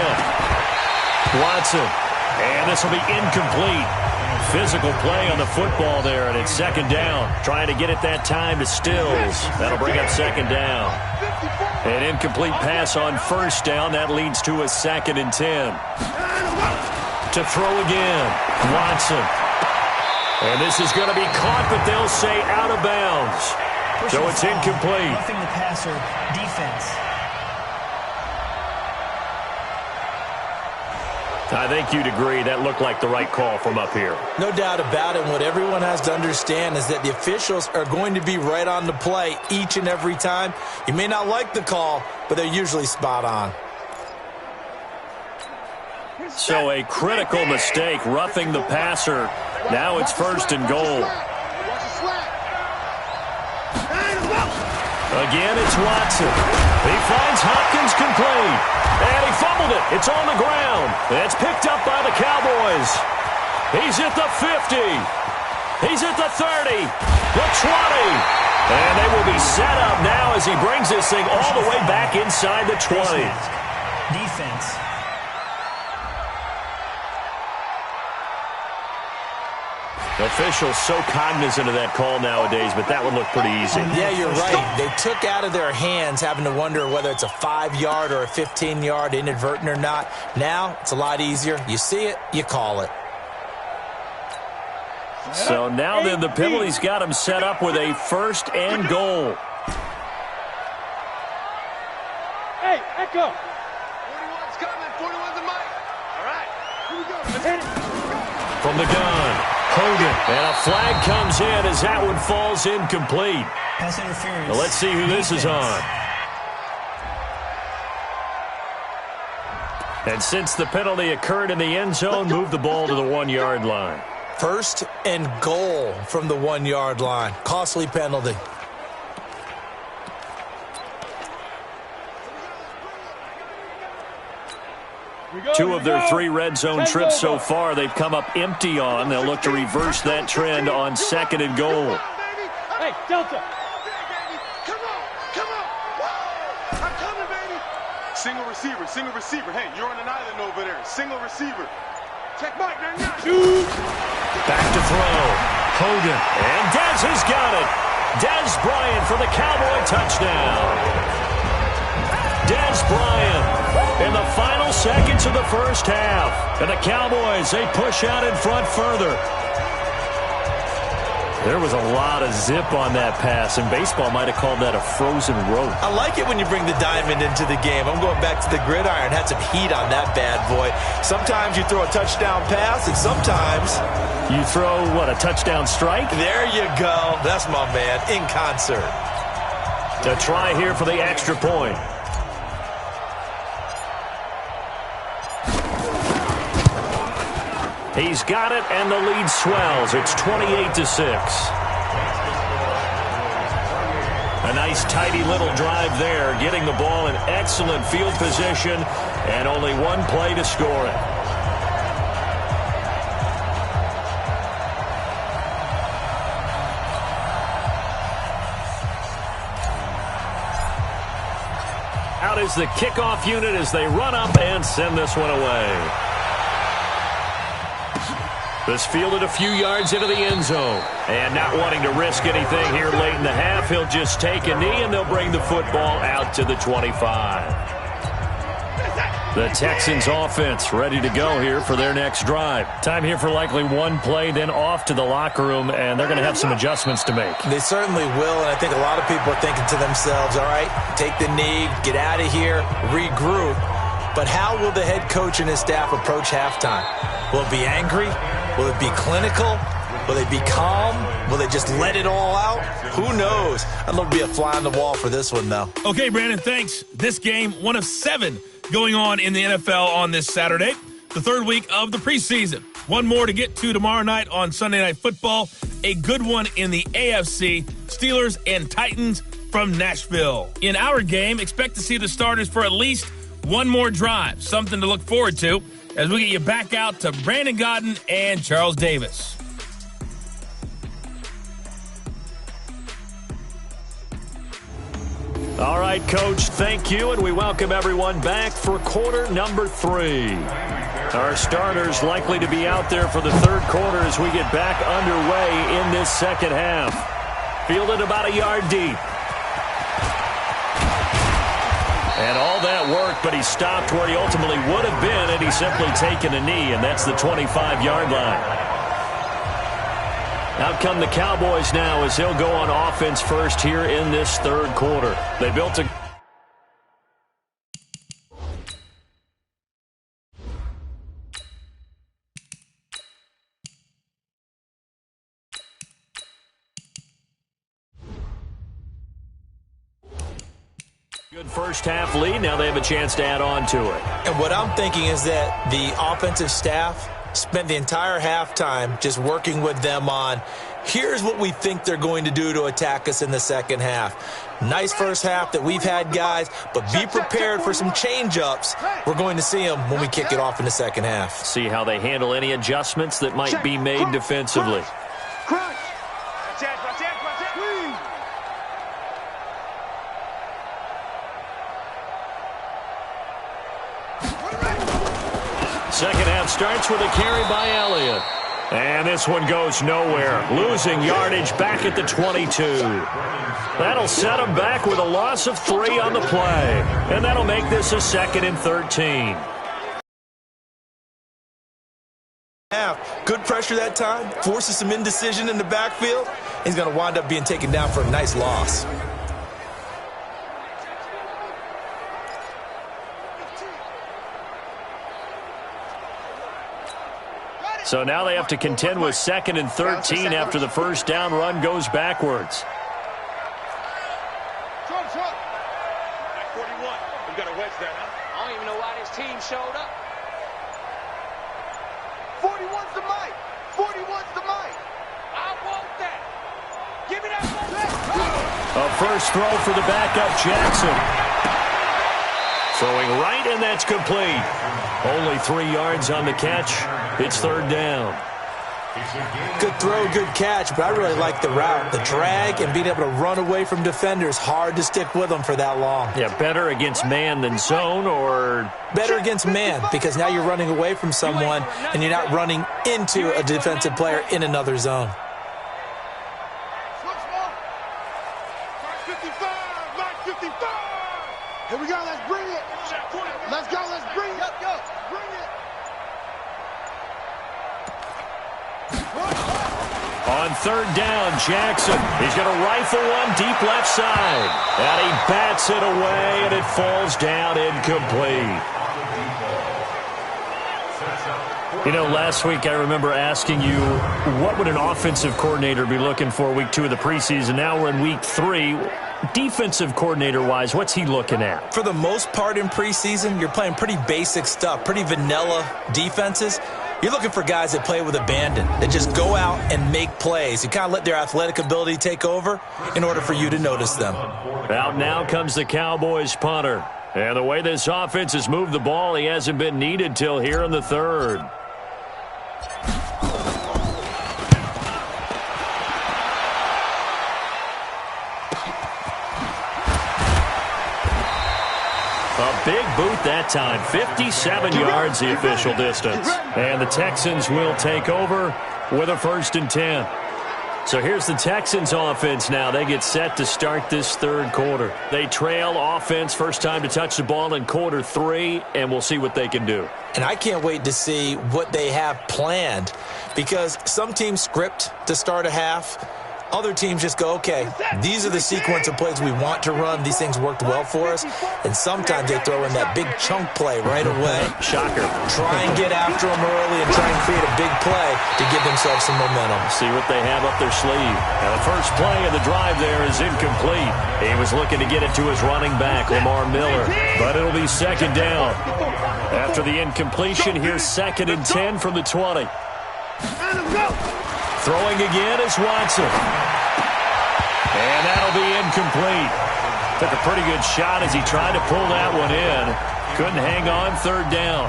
Watson. And this will be incomplete. Physical play on the football there, and it's 2nd down. Trying to get it that time to Stills. That'll bring up 2nd down. An incomplete pass on 1st down. That leads to a 2nd and 10. To throw again. Watson. And this is going to be caught, but they'll say out of bounds. So it's incomplete. Roughing the passer, defense. I think you'd agree that looked like the right call from up here. No doubt about it. What everyone has to understand is that the officials are going to be right on the play each and every time. You may not like the call, but they're usually spot on. So a critical mistake, roughing the passer. Now it's 1st and goal. Again, it's Watson. He finds Hopkins complete. And he fumbled it. It's on the ground. It's picked up by the Cowboys. He's at the 50. He's at the 30. The 20. And they will be set up now as he brings this thing all the way back inside the 20. Defense. Officials so cognizant of that call nowadays, but that would look pretty easy. Yeah, you're right. They took out of their hands having to wonder whether it's a 5-yard or a 15-yard, inadvertent or not. Now, it's a lot easier. You see it, you call it. So now then the penalty's got him set up with a 1st and goal. Hey, Echo. 41's coming. 41's the mic. All right. Here we go. Let's hit it. From the gun. Hogan, and a flag comes in as that one falls incomplete. Pass interference. Now let's see who this is on. And since the penalty occurred in the end zone, move the ball to the 1-yard line. 1st and goal from the 1-yard line. Costly penalty. Two of their 3 red zone trips so far, they've come up empty on. They'll look to reverse that trend on 2nd and goal. Hey, Delta. Come on. Come on. Whoa. I'm coming, baby. Single receiver. Single receiver. Hey, you're on an island over there. Single receiver. Check Mike. Shoot. Back to throw. Hogan. And Dez has got it. Dez Bryant for the Cowboy touchdown. Dez Bryant in the final seconds of the first half. And the Cowboys, they push out in front further. There was a lot of zip on that pass, and baseball might have called that a frozen rope. I like it when you bring the diamond into the game. I'm going back to the gridiron. Had some heat on that bad boy. Sometimes you throw a touchdown pass, and sometimes you throw, what, a touchdown strike? There you go. That's my man, in concert. A try here for the extra point. He's got it, and the lead swells. It's 28-6. A nice, tidy little drive there, getting the ball in excellent field position, and only one play to score it. Out is the kickoff unit as they run up and send this one away. This fielded a few yards into the end zone. And not wanting to risk anything here late in the half, he'll just take a knee and they'll bring the football out to the 25. The Texans offense ready to go here for their next drive. Time here for likely one play, then off to the locker room, and they're going to have some adjustments to make. They certainly will, and I think a lot of people are thinking to themselves, all right, take the knee, get out of here, regroup. But how will the head coach and his staff approach halftime? Will it be angry? Will it be clinical? Will they be calm? Will they just let it all out? Who knows? I'd love to be a fly on the wall for this one, though. Okay, Brandon, thanks. This game, one of 7 going on in the NFL on this Saturday, the 3rd week of the preseason. One more to get to tomorrow night on Sunday Night Football. A good one in the AFC, Steelers and Titans from Nashville. In our game, expect to see the starters for at least one more drive, something to look forward to as we get you back out to Brandon Godden and Charles Davis. All right, Coach, thank you, and we welcome everyone back for quarter number 3. Our starters likely to be out there for the 3rd quarter as we get back underway in this second half. Fielded about a yard deep. And all that work, but he stopped where he ultimately would have been had he simply taken a knee, and that's the 25-yard line. Out come the Cowboys now as he'll go on offense first here in this 3rd quarter. They built a... good first half lead. Now they have a chance to add on to it. And what I'm thinking is that the offensive staff spent the entire halftime just working with them on, here's what we think they're going to do to attack us in the second half. Nice first half that we've had, guys, but be prepared for some change-ups. We're going to see them when we kick it off in the second half. See how they handle any adjustments that might be made defensively. Second half starts with a carry by Elliott. And this one goes nowhere. Losing yardage back at the 22. That'll set him back with a loss of 3 on the play. And that'll make this a 2nd and 13. Good pressure that time. Forces some indecision in the backfield. He's going to wind up being taken down for a nice loss. So now they have to contend with 2nd and 13 after the first down run goes backwards. 41. We got a wedge there now. I don't even know why this team showed up. 41's the mic. 41's the mic. I want that. Give me that ball. A first throw for the backup Jackson. Throwing right, and that's complete. Only 3 yards on the catch. It's 3rd down. Good throw, good catch, but I really like the route. The drag and being able to run away from defenders. Hard to stick with them for that long. Yeah, better against man than zone, or... better against man, because now you're running away from someone and you're not running into a defensive player in another zone. 55. Here we go. Let's bring it. Let's go. Let's bring it. Go. Bring it. On 3rd down, Jackson. He's going to rifle one deep left side. And he bats it away, and it falls down incomplete. You know, last week I remember asking you, what would an offensive coordinator be looking for week 2 of the preseason? Now we're in week 3. Defensive coordinator-wise, what's he looking at? For the most part in preseason, you're playing pretty basic stuff, pretty vanilla defenses. You're looking for guys that play with abandon, that just go out and make plays. You kind of let their athletic ability take over in order for you to notice them. Out now comes the Cowboys punter. And the way this offense has moved the ball, he hasn't been needed till here in the third. A big boot that time. 57 yards the official distance. And the Texans will take over with a 1st and 10. So here's the Texans offense now. They get set to start this third quarter. They trail offense, first time to touch the ball in quarter 3, and we'll see what they can do. And I can't wait to see what they have planned, because some teams script to start a half. Other teams just go, okay, these are the sequence of plays we want to run. These things worked well for us. And sometimes they throw in that big chunk play right away. Shocker. Try and get after them early and try and create a big play to give themselves some momentum. See what they have up their sleeve. Now the first play of the drive there is incomplete. He was looking to get it to his running back, Lamar Miller. But it'll be 2nd down. After the incompletion, here's 2nd and 10 from the 20. Throwing again is Watson. And that'll be incomplete. Took a pretty good shot as he tried to pull that one in. Couldn't hang on, 3rd down.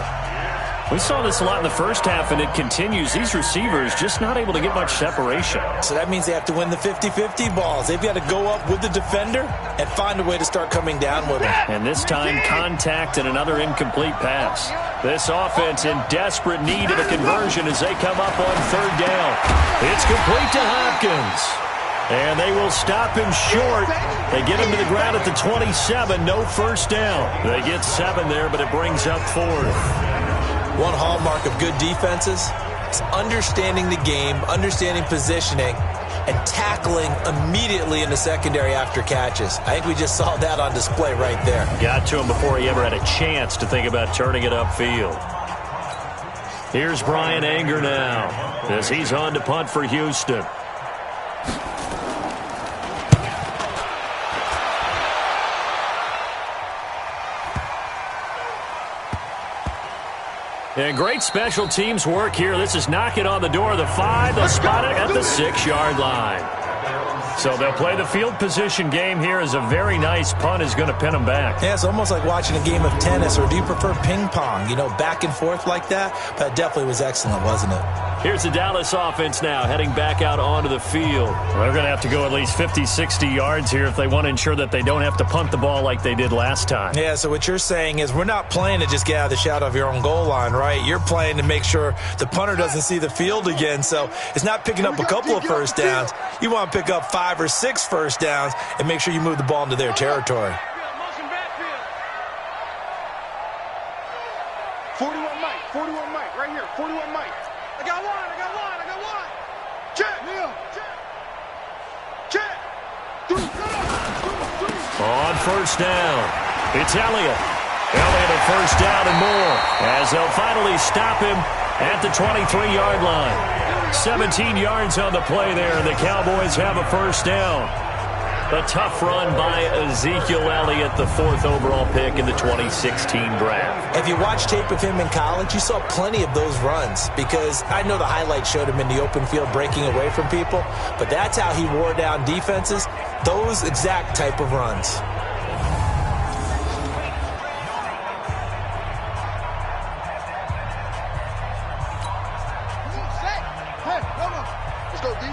We saw this a lot in the first half, and it continues. These receivers just not able to get much separation. So that means they have to win the 50-50 balls. They've got to go up with the defender and find a way to start coming down with him. And this time, contact and another incomplete pass. This offense in desperate need of a conversion as they come up on 3rd down. It's complete to Hopkins. And they will stop him short. They get him to the ground at the 27. No 1st down. They get 7 there, but it brings up 4th. One hallmark of good defenses is understanding the game, understanding positioning, and tackling immediately in the secondary after catches. I think we just saw that on display right there. Got to him before he ever had a chance to think about turning it upfield. Here's Brian Anger now as he's on to punt for Houston. And great special teams work here. This is knocking on the door of the 5. They'll spot it at the 6-yard line. So they'll play the field position game here as a very nice punt is going to pin them back. Yeah, it's almost like watching a game of tennis, or do you prefer ping pong? You know, back and forth like that? But it definitely was excellent, wasn't it? Here's the Dallas offense now heading back out onto the field. They're going to have to go at least 50, 60 yards here if they want to ensure that they don't have to punt the ball like they did last time. Yeah, so what you're saying is we're not playing to just get out of the shadow of your own goal line, right? You're playing to make sure the punter doesn't see the field again. So it's not picking up a couple of first downs. You want to pick up 5 or 6 first downs and make sure you move the ball into their territory. 41 Mike, right here, 41 Mike. I got one. Check. On 1st down, it's Elliott. Elliott at 1st down and more as they'll finally stop him at the 23-yard line. 17 yards on the play there, and the Cowboys have a 1st down. A tough run by Ezekiel Elliott, the 4th overall pick in the 2016 draft. If you watch tape of him in college, you saw plenty of those runs, because I know the highlights showed him in the open field breaking away from people, but that's how he wore down defenses, those exact type of runs. Hey, come on. Let's go, D.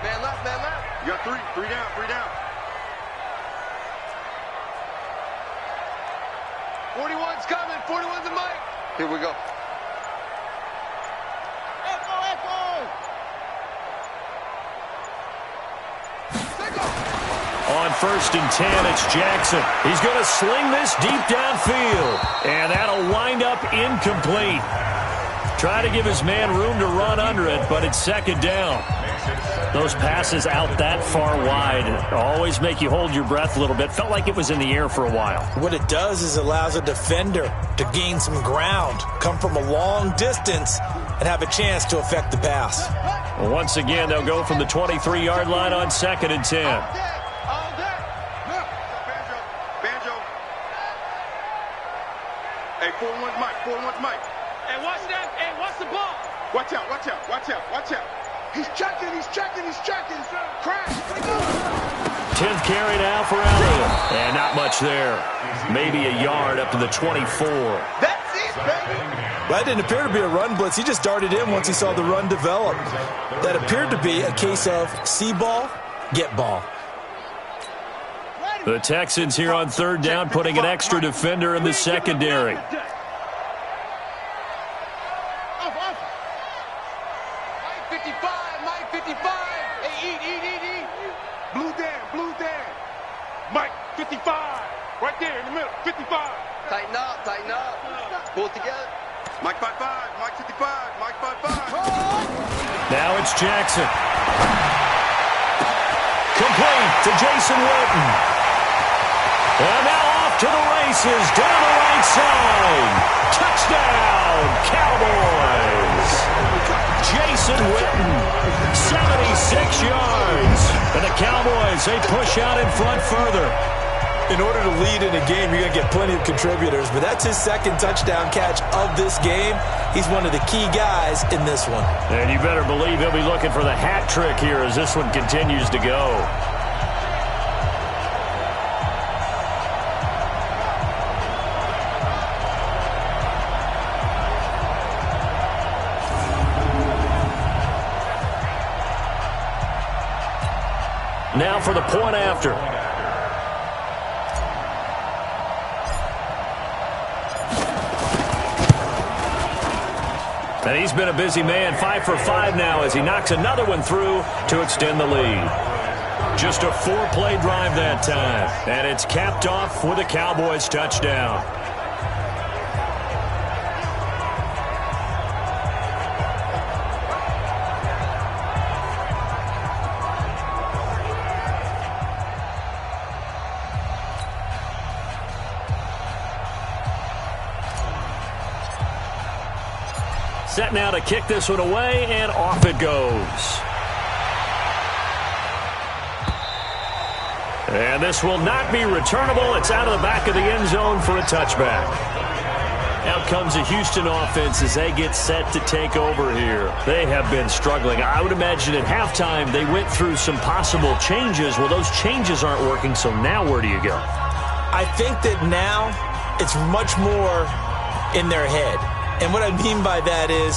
Man left. You got 3 down. 41's coming. 41's a Mike. Here we go. Echo. On 1st and 10, it's Jackson. He's going to sling this deep downfield, and that'll wind up incomplete. Try to give his man room to run under it, but it's 2nd down. Those passes out that far wide always make you hold your breath a little bit. Felt like it was in the air for a while. What it does is allows a defender to gain some ground, come from a long distance, and have a chance to affect the pass. Well, once again, they'll go from the 23-yard line on 2nd and 10. All day. Banjo. Hey, 41's Mike. Hey, watch that. Hey, watch the ball. Watch out, watch out, watch out, watch out. He's checking, he's checking, he's checking. Crash. 10th carry now for Elliott. And not much there. Maybe a yard up to the 24. That's it, baby. Well, that didn't appear to be a run blitz. He just darted in once he saw the run develop. That appeared to be a case of see ball, get ball. The Texans here on 3rd down, putting an extra defender in the secondary. Mike, 55. Right there in the middle, 55. Tighten up, tighten up. Pull it together. Mike 55, Mike 55, Mike 55. Now it's Jackson. Complete to Jason Witten. And now off to the races, down the right side. Touchdown, Cowboys. Jason Witten, 76 yards. And the Cowboys, they push out in front further. In order to lead in a game, you're going to get plenty of contributors, but that's his 2nd touchdown catch of this game. He's one of the key guys in this one. And you better believe he'll be looking for the hat trick here as this one continues to go. Now for the point after. And he's been a busy man, 5 for 5 now as he knocks another one through to extend the lead. Just a 4-play drive that time. And it's capped off with a Cowboys touchdown. Set now to kick this one away, and off it goes. And this will not be returnable. It's out of the back of the end zone for a touchback. Out comes the Houston offense as they get set to take over here. They have been struggling. I would imagine at halftime they went through some possible changes. Well, those changes aren't working, so now where do you go? I think that now it's much more in their head. And what I mean by that is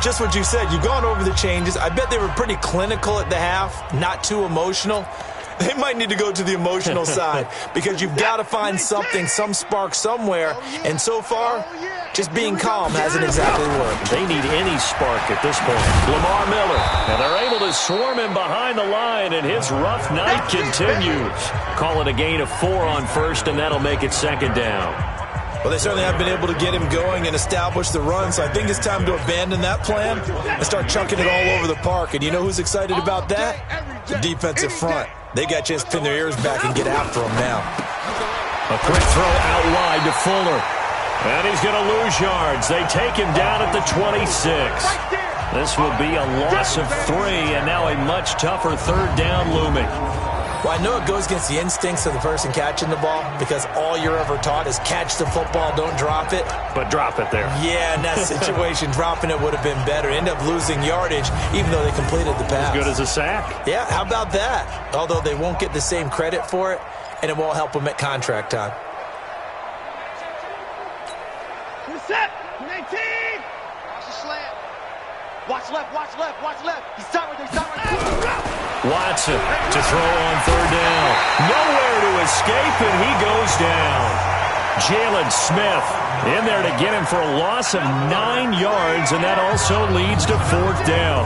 just what you said. You've gone over the changes. I bet they were pretty clinical at the half, not too emotional. They might need to go to the emotional side because you've got to find something, some spark somewhere. And so far, just being calm hasn't exactly worked. They need any spark at this point. Lamar Miller, and they're able to swarm him behind the line, and his rough night continues. Call it a gain of 4 on 1st, and that'll make it 2nd down. Well, they certainly have been able to get him going and establish the run, so I think it's time to abandon that plan and start chucking it all over the park. And you know who's excited about that? The defensive front. They got a chance to pin their ears back and get after him now. A quick throw out wide to Fuller. And he's going to lose yards. They take him down at the 26. This will be a loss of 3, and now a much tougher 3rd down looming. Well, I know it goes against the instincts of the person catching the ball because all you're ever taught is catch the football, don't drop it. But drop it there. Yeah, in that situation, dropping it would have been better. End up losing yardage even though they completed the pass. As good as a sack. Yeah, how about that? Although they won't get the same credit for it, and it won't help them at contract time. Set, 19. Watch the slant. Watch left, watch left, watch left. He's sideways, he's sideways. Watson to throw on 3rd down. Nowhere to escape, and he goes down. Jalen Smith in there to get him for a loss of 9 yards, and that also leads to 4th down.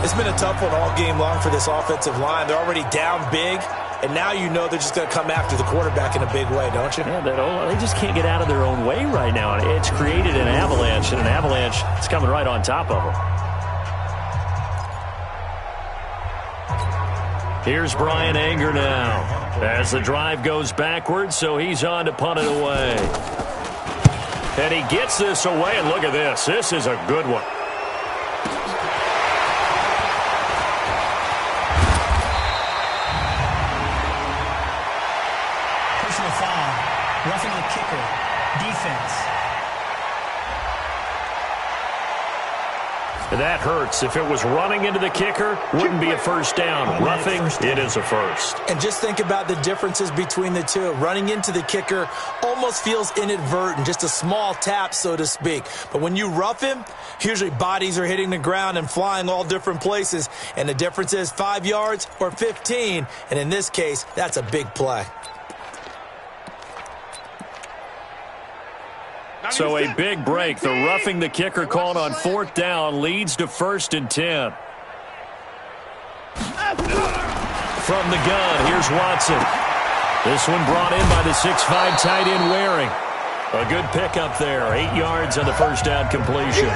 It's been a tough one all game long for this offensive line. They're already down big, and now you know they're just going to come after the quarterback in a big way, don't you? Yeah, they just can't get out of their own way right now. It's created an avalanche, and an avalanche is coming right on top of them. Here's Brian Anger now as the drive goes backwards, so he's on to punt it away. And he gets this away, and look at this. This is a good one. Personal foul. Roughing the kicker. Defense. That hurts. If it was running into the kicker, wouldn't be a first down. Roughing, it is a first. And just think about the differences between the two. Running into the kicker almost feels inadvertent, just a small tap, so to speak. But when you rough him, usually bodies are hitting the ground and flying all different places. And the difference is 5 yards or 15. And in this case, that's a big play. So a big break. The roughing the kicker called on 4th down leads to 1st and 10. From the gun, here's Watson. This one brought in by the 6'5" tight end Waring. A good pickup there. 8 yards on the first down completion.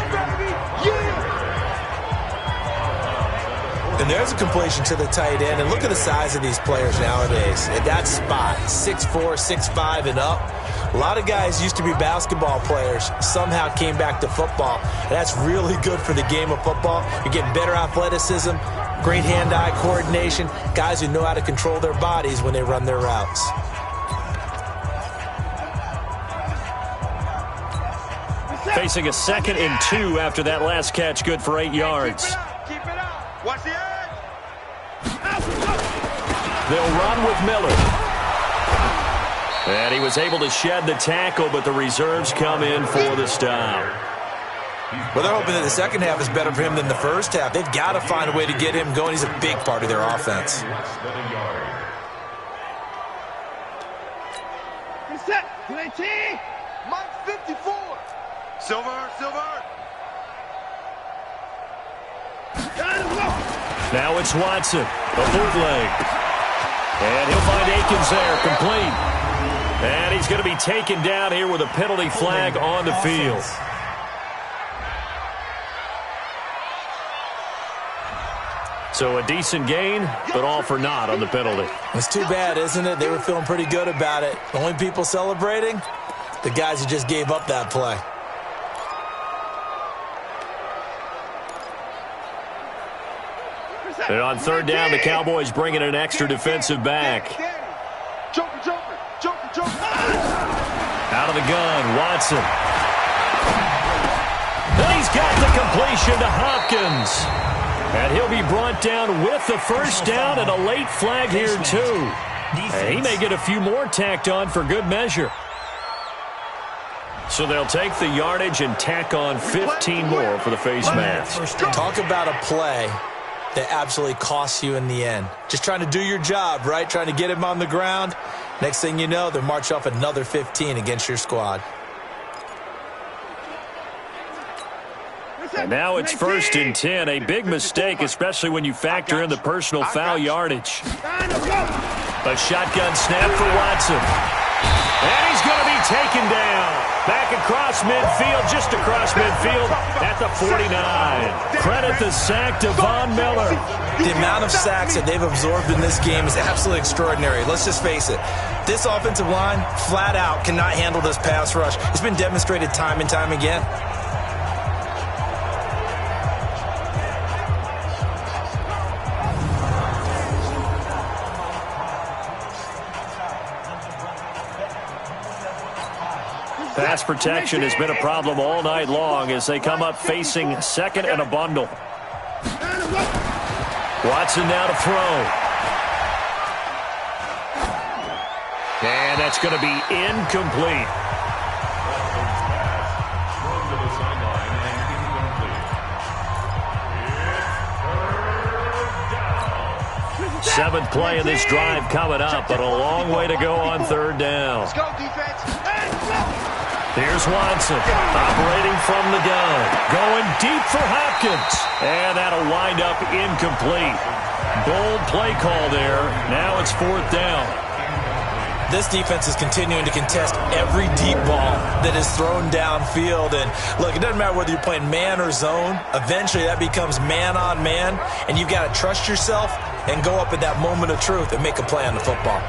And there's a completion to the tight end. And look at the size of these players nowadays. At that spot, 6'4", 6'5", and up. A lot of guys used to be basketball players, somehow came back to football. And that's really good for the game of football. You're getting better athleticism, great hand-eye coordination, guys who know how to control their bodies when they run their routes. Facing a 2nd and 2 after that last catch, good for 8 yards. Keep it out. Watch the edge. They'll run with Miller. And he was able to shed the tackle, but the reserves come in for the stop. Well, they're hoping that the second half is better for him than the first half. They've got to find a way to get him going. He's a big part of their offense. Reset. 19. Mike 54. Silver, Silver. Now it's Watson, a bootleg. And he'll find Akins there, complete. And he's going to be taken down here with a penalty flag on the field. So a decent gain, but all for naught on the penalty. It's too bad, isn't it? They were feeling pretty good about it. The only people celebrating, the guys who just gave up that play. And on 3rd down, the Cowboys bring in an extra defensive back. Joker, Joker, Joker, Joker. Out of the gun, Watson. And he's got the completion to Hopkins. And he'll be brought down with the first down and a late flag here, too. And he may get a few more tacked on for good measure. So they'll take the yardage and tack on 15 more for the face mask. Talk about a play that absolutely costs you in the end. Just trying to do your job, right? Trying to get him on the ground. Next thing you know, they'll march off another 15 against your squad. And now it's 1st and 10. A big mistake, especially when you factor in the personal foul yardage. A shotgun snap for Watson. And he's going to be taken down. Back across midfield, just across midfield at the 49. Credit the sack to Von Miller. The amount of sacks that they've absorbed in this game is absolutely extraordinary. Let's just face it. This offensive line, flat out, cannot handle this pass rush. It's been demonstrated time and time again. Pass protection has been a problem all night long as they come up facing 2nd and a bundle. Watson now to throw. And that's going to be incomplete. Seventh play of this drive coming up, but a long way to go on 3rd down. Let's go, defense. Here's Watson, operating from the gun, going deep for Hopkins, and that'll wind up incomplete. Bold play call there. Now it's 4th down. This defense is continuing to contest every deep ball that is thrown downfield. And look, it doesn't matter whether you're playing man or zone. Eventually that becomes man on man, and you've got to trust yourself and go up at that moment of truth and make a play on the football.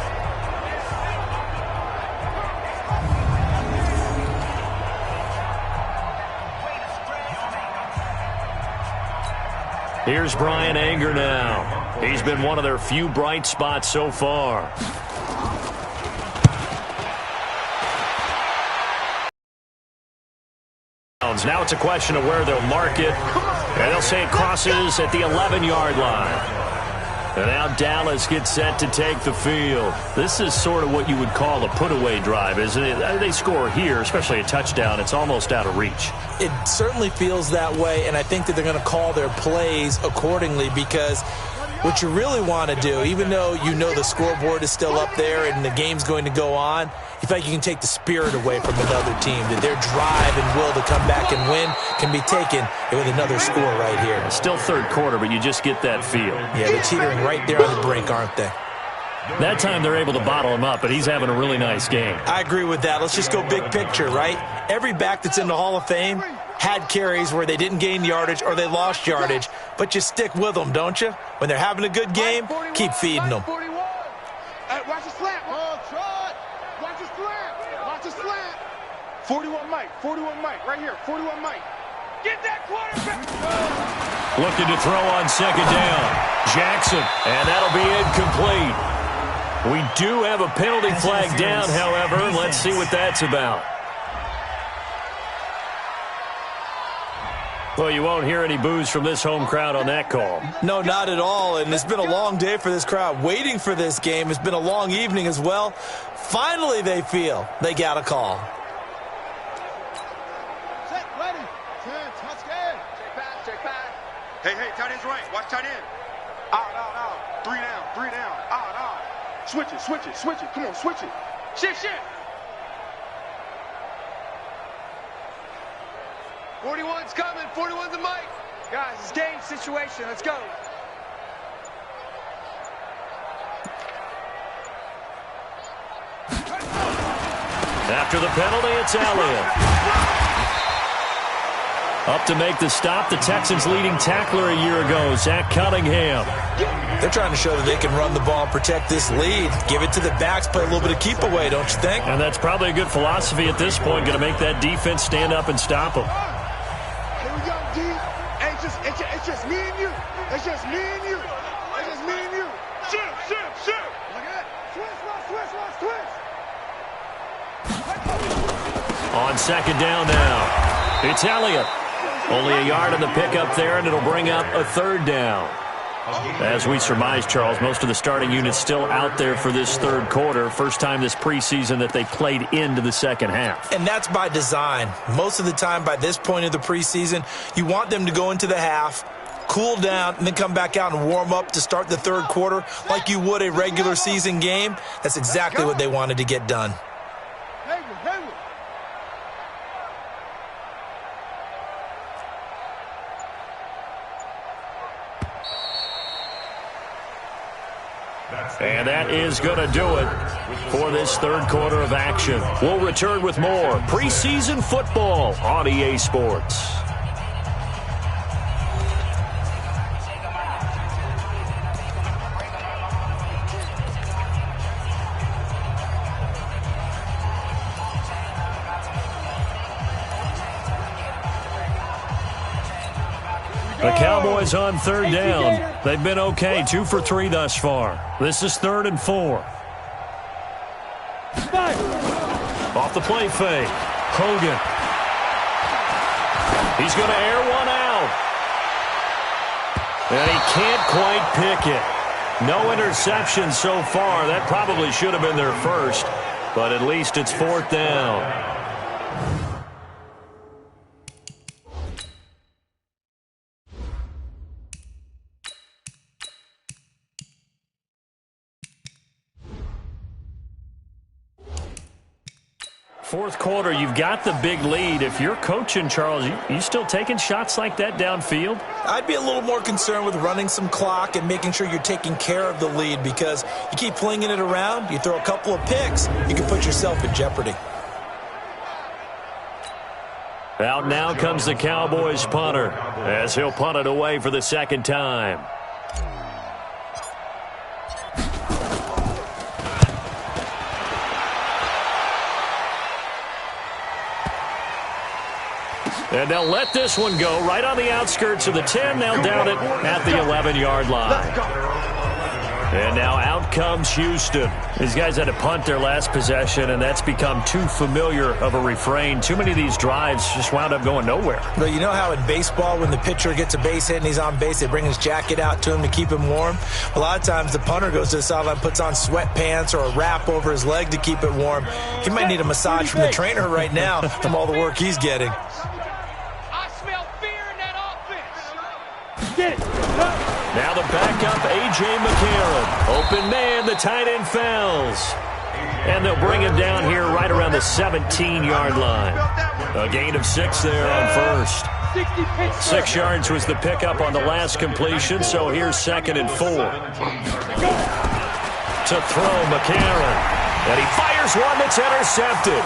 Here's Brian Anger now. He's been one of their few bright spots so far. Now it's a question of where they'll mark it. And they'll say it crosses at the 11-yard line. And now Dallas gets set to take the field. This is sort of what you would call a put-away drive, isn't it? They score here, especially a touchdown. It's almost out of reach. It certainly feels that way, and I think that they're going to call their plays accordingly, because what you really want to do, even though you know the scoreboard is still up there and the game's going to go on, you feel like you can take the spirit away from another team, that their drive and will to come back and win can be taken with another score right here. Still third quarter, but you just get that feel. Yeah, they're teetering right there on the brink, aren't they? That time they're able to bottle him up, but he's having a really nice game. I agree with that. Let's just go big picture, right? Every back that's in the Hall of Fame had carries where they didn't gain yardage or they lost yardage, but you stick with them, don't you? When they're having a good game, keep feeding them. Watch the slant. Watch the slant. Watch the slant. 41 Mike. 41 Mike. Right here. 41 Mike. Get that quarterback. Looking to throw on second down. Jackson, and that'll be incomplete. We do have a penalty flag down, however. Let's see what that's about. Well, you won't hear any boos from this home crowd on that call. No, not at all, and it's been a long day for this crowd waiting for this game. It's been a long evening as well. Finally, they feel they got a call. Set, ready. Touchdown. Check back. Hey, tight end's right. Watch tight end. Out. 3 down. Out. Switch it. Come on, switch it. Shift. 41's coming. 41's the mic. Guys, it's game situation. Let's go. After the penalty, it's Elliott. Up to make the stop, the Texans' leading tackler a year ago, Zach Cunningham. They're trying to show that they can run the ball and protect this lead. Give it to the backs, play a little bit of keep away, don't you think? And that's probably a good philosophy at this point, going to make that defense stand up and stop them. Here we go, D. Hey, it's just me and you. It's just me and you. Shift. Look at that. Switch. On second down now, it's Elliott. Only a yard on the pickup there, and it'll bring up a third down. As we surmise, Charles, most of the starting units still out there for this third quarter. First time this preseason that they played into the second half. And that's by design. Most of the time by this point of the preseason, you want them to go into the half, cool down, and then come back out and warm up to start the third quarter like you would a regular season game. That's exactly what they wanted to get done. And that is going to do it for this third quarter of action. We'll return with more preseason football on EA Sports. The Cowboys on third down. They've been okay, 2 for 3 thus far. This is 3rd and 4. Off the play fake. Hogan. He's going to air one out. And he can't quite pick it. No interception so far. That probably should have been their first, but at least it's 4th down. Fourth quarter, you've got the big lead. If you're coaching, Charles, you still taking shots like that downfield? I'd be a little more concerned with running some clock and making sure you're taking care of the lead, because you keep flinging it around, you throw a couple of picks, you can put yourself in jeopardy. Out now comes the Cowboys punter as he'll punt it away for the second time. And they'll let this one go right on the outskirts of the 10. They'll down it at the 11-yard line. And now out comes Houston. These guys had to punt their last possession, and that's become too familiar of a refrain. Too many of these drives just wound up going nowhere. But you know how in baseball, when the pitcher gets a base hit and he's on base, they bring his jacket out to him to keep him warm? A lot of times the punter goes to the sideline, puts on sweatpants or a wrap over his leg to keep it warm. He might need a massage from the trainer right now from all the work he's getting. I smell fear in that offense. Get it. Now the backup, A.J. McCarron. Open man, the tight end fouls. And they'll bring him down here right around the 17-yard line. A gain of 6 there on first. 6 yards was the pickup on the last completion, so here's 2nd and 4. To throw, McCarron. And he fires one that's intercepted.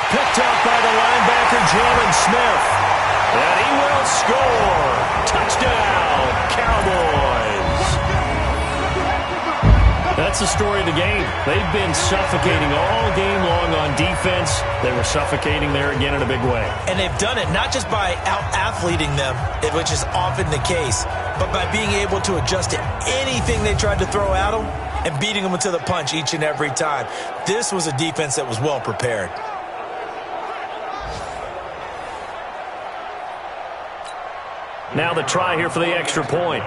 Picked up by the linebacker, Jalen Smith. And he will score. Touchdown, Cowboys. That's the story of the game. They've been suffocating all game long on defense. They were suffocating there again in a big way. And they've done it not just by out-athleting them, which is often the case, but by being able to adjust to anything they tried to throw at them and beating them to the punch each and every time. This was a defense that was well prepared. Now the try here for the extra point.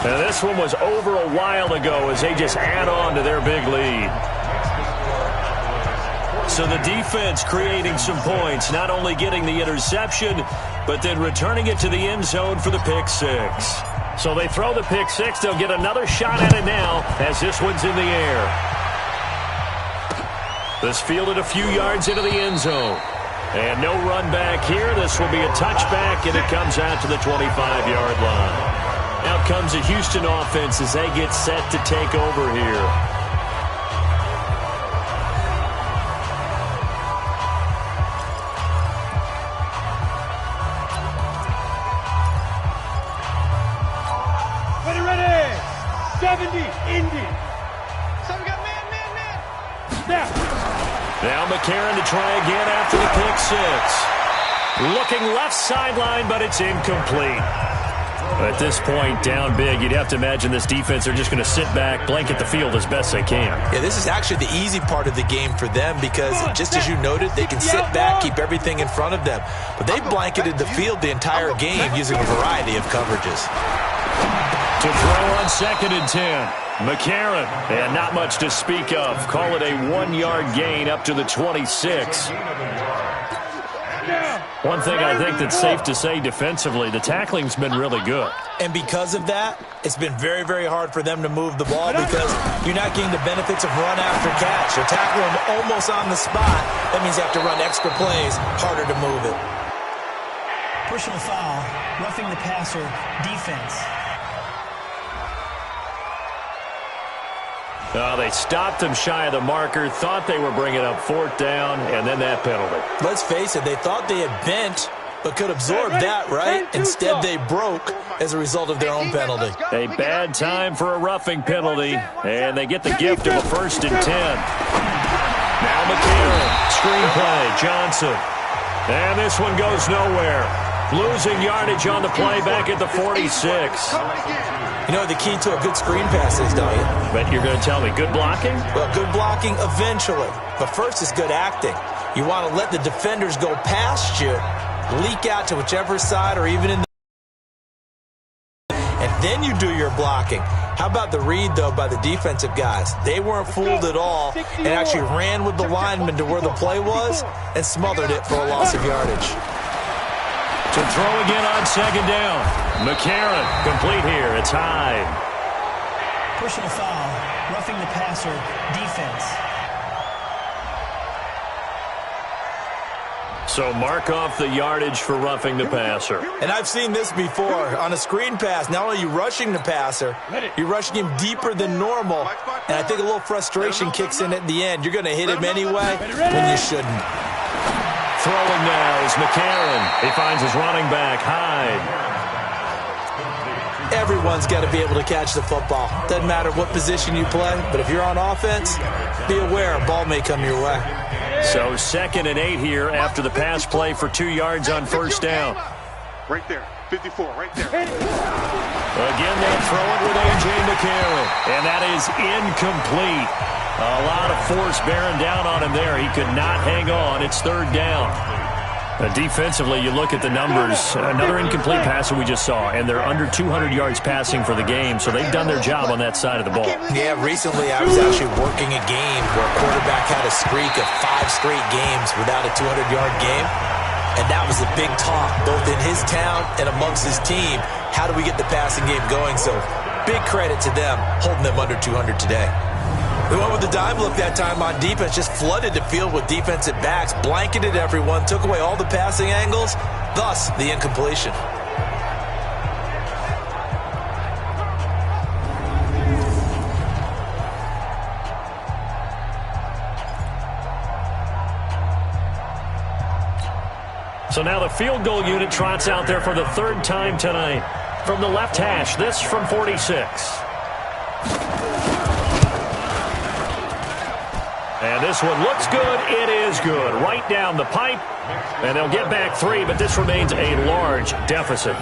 And this one was over a while ago as they just add on to their big lead. So the defense creating some points, not only getting the interception, but then returning it to the end zone for the pick 6. So they throw the pick 6. They'll get another shot at it now as this one's in the air. This fielded a few yards into the end zone. And no run back here. This will be a touchback, and it comes out to the 25-yard line. Out comes the Houston offense as they get set to take over here. Ready. 70, Indy. So we got man. Snap. Now McCarron to try again after the pick 6. Looking left sideline, but it's incomplete. At this point, down big, you'd have to imagine this defense are just going to sit back, blanket the field as best they can. Yeah, this is actually the easy part of the game for them because, just as you noted, they can sit back, keep everything in front of them. But they blanketed the field the entire game using a variety of coverages. To throw on 2nd and 10. McCarron, and not much to speak of. Call it a 1-yard gain up to the 26. One thing I think that's safe to say defensively, the tackling's been really good. And because of that, it's been very, very hard for them to move the ball because you're not getting the benefits of run after catch. You're tackling them almost on the spot. That means you have to run extra plays, harder to move it. Personal foul, roughing the passer, defense. They stopped him shy of the marker, thought they were bringing up 4th down, and then that penalty. Let's face it, they thought they had bent, but could absorb that, right? Instead, they broke as a result of their own penalty. A bad time for a roughing penalty, and they get the gift of a 1st and 10. Now McCarron, screen play, Johnson. And this one goes nowhere. Losing yardage on the play back at the 46. You know what the key to a good screen pass is, don't you? Bet you're going to tell me good blocking? Well, good blocking eventually. But first is good acting. You want to let the defenders go past you, leak out to whichever side or even in the... And then you do your blocking. How about the read, though, by the defensive guys? They weren't fooled at all and actually ran with the lineman to where the play was and smothered it for a loss of yardage. To throw again on 2nd down. McCarron, complete here. It's Hyde. Personal foul, roughing the passer, defense. So mark off the yardage for roughing the passer. And I've seen this before. On a screen pass, not only are you rushing the passer, you're rushing him deeper than normal. And I think a little frustration kicks in at the end. You're going to hit him anyway when you shouldn't. Throwing now is McCarron. He finds his running back, Hyde. Everyone's got to be able to catch the football. Doesn't matter what position you play, but if you're on offense, be aware a ball may come your way. So 2nd and 8 here after the pass play for 2 yards on first down. Right there. 54, right there. Again, they'll throw it with A.J. McCarron. And that is incomplete. A lot of force bearing down on him there. He could not hang on. It's 3rd down. Defensively, you look at the numbers. Another incomplete pass that we just saw, and they're under 200 yards passing for the game, so they've done their job on that side of the ball. Yeah, recently I was actually working a game where a quarterback had a streak of 5 straight games without a 200-yard game. And that was a big talk, both in his town and amongst his team. How do we get the passing game going? So big credit to them, holding them under 200 today. We went with the dime look that time on defense, just flooded the field with defensive backs, blanketed everyone, took away all the passing angles, thus the incompletion. So now the field goal unit trots out there for the 3rd time tonight. From the left hash, this from 46. And this one looks good. It is good. Right down the pipe. And they'll get back 3, but this remains a large deficit.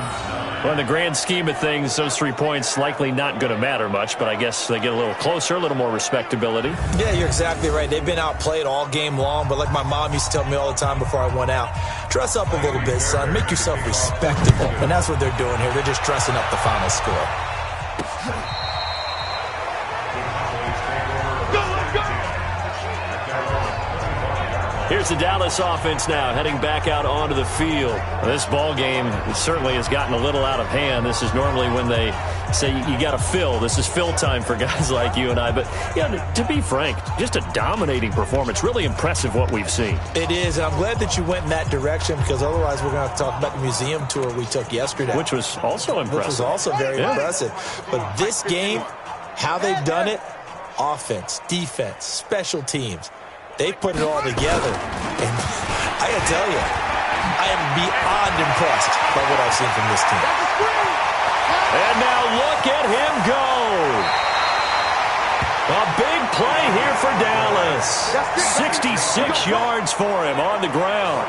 Well, in the grand scheme of things, those 3 points likely not going to matter much, but I guess they get a little closer, a little more respectability. Yeah, you're exactly right. They've been outplayed all game long, but like my mom used to tell me all the time before I went out, dress up a little bit, son. Make yourself respectable. And that's what they're doing here. They're just dressing up the final score. Here's the Dallas offense now heading back out onto the field. This ball game certainly has gotten a little out of hand. This is normally when they say you got to fill. This is fill time for guys like you and I. But yeah, to be frank, just a dominating performance. Really impressive what we've seen. It is. And I'm glad that you went in that direction because otherwise we're going to have to talk about the museum tour we took yesterday. Which was also impressive. Which was also very impressive. But this game, how they've done it, offense, defense, special teams, they put it all together. And I got to tell you, I am beyond impressed by what I've seen from this team. And now look at him go. A big play here for Dallas. 66 yards for him on the ground.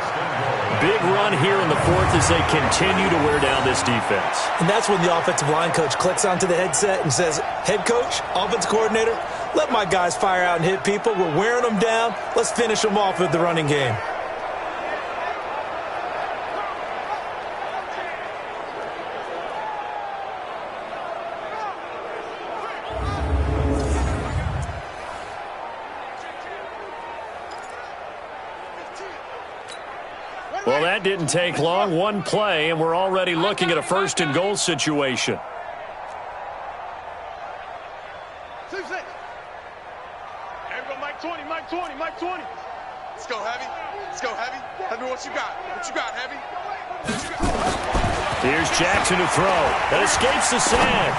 Big run here in the 4th as they continue to wear down this defense. And that's when the offensive line coach clicks onto the headset and says, head coach, offense coordinator, let my guys fire out and hit people. We're wearing them down. Let's finish them off with the running game. Well, that didn't take long. One play, and we're already looking at a 1st and goal situation. Mike 20, Mike 20, Mike 20. Let's go, Heavy. Let's go, Heavy. Heavy, what you got? What you got, Heavy? What you got? Here's Jackson to throw. That escapes the sand.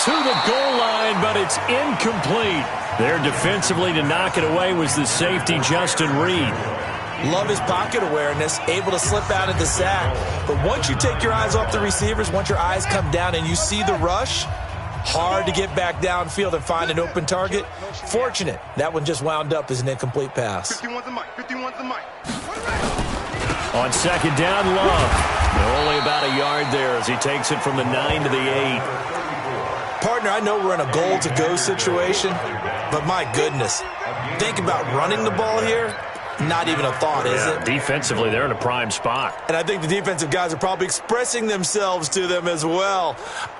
To the goal line, but it's incomplete. There defensively to knock it away was the safety, Justin Reed. Love his pocket awareness, able to slip out of the sack. But once you take your eyes off the receivers, once your eyes come down and you see the rush, hard to get back downfield and find an open target. Fortunate, that one just wound up as an incomplete pass. 51's the mic, 51's the mic. On 2nd down, Love. Only about a yard there as he takes it from the 9 to the 8. Partner, I know we're in a goal-to-go situation, but my goodness, think about running the ball here. Not even a thought, is it? Defensively, they're in a prime spot. And I think the defensive guys are probably expressing themselves to them as well.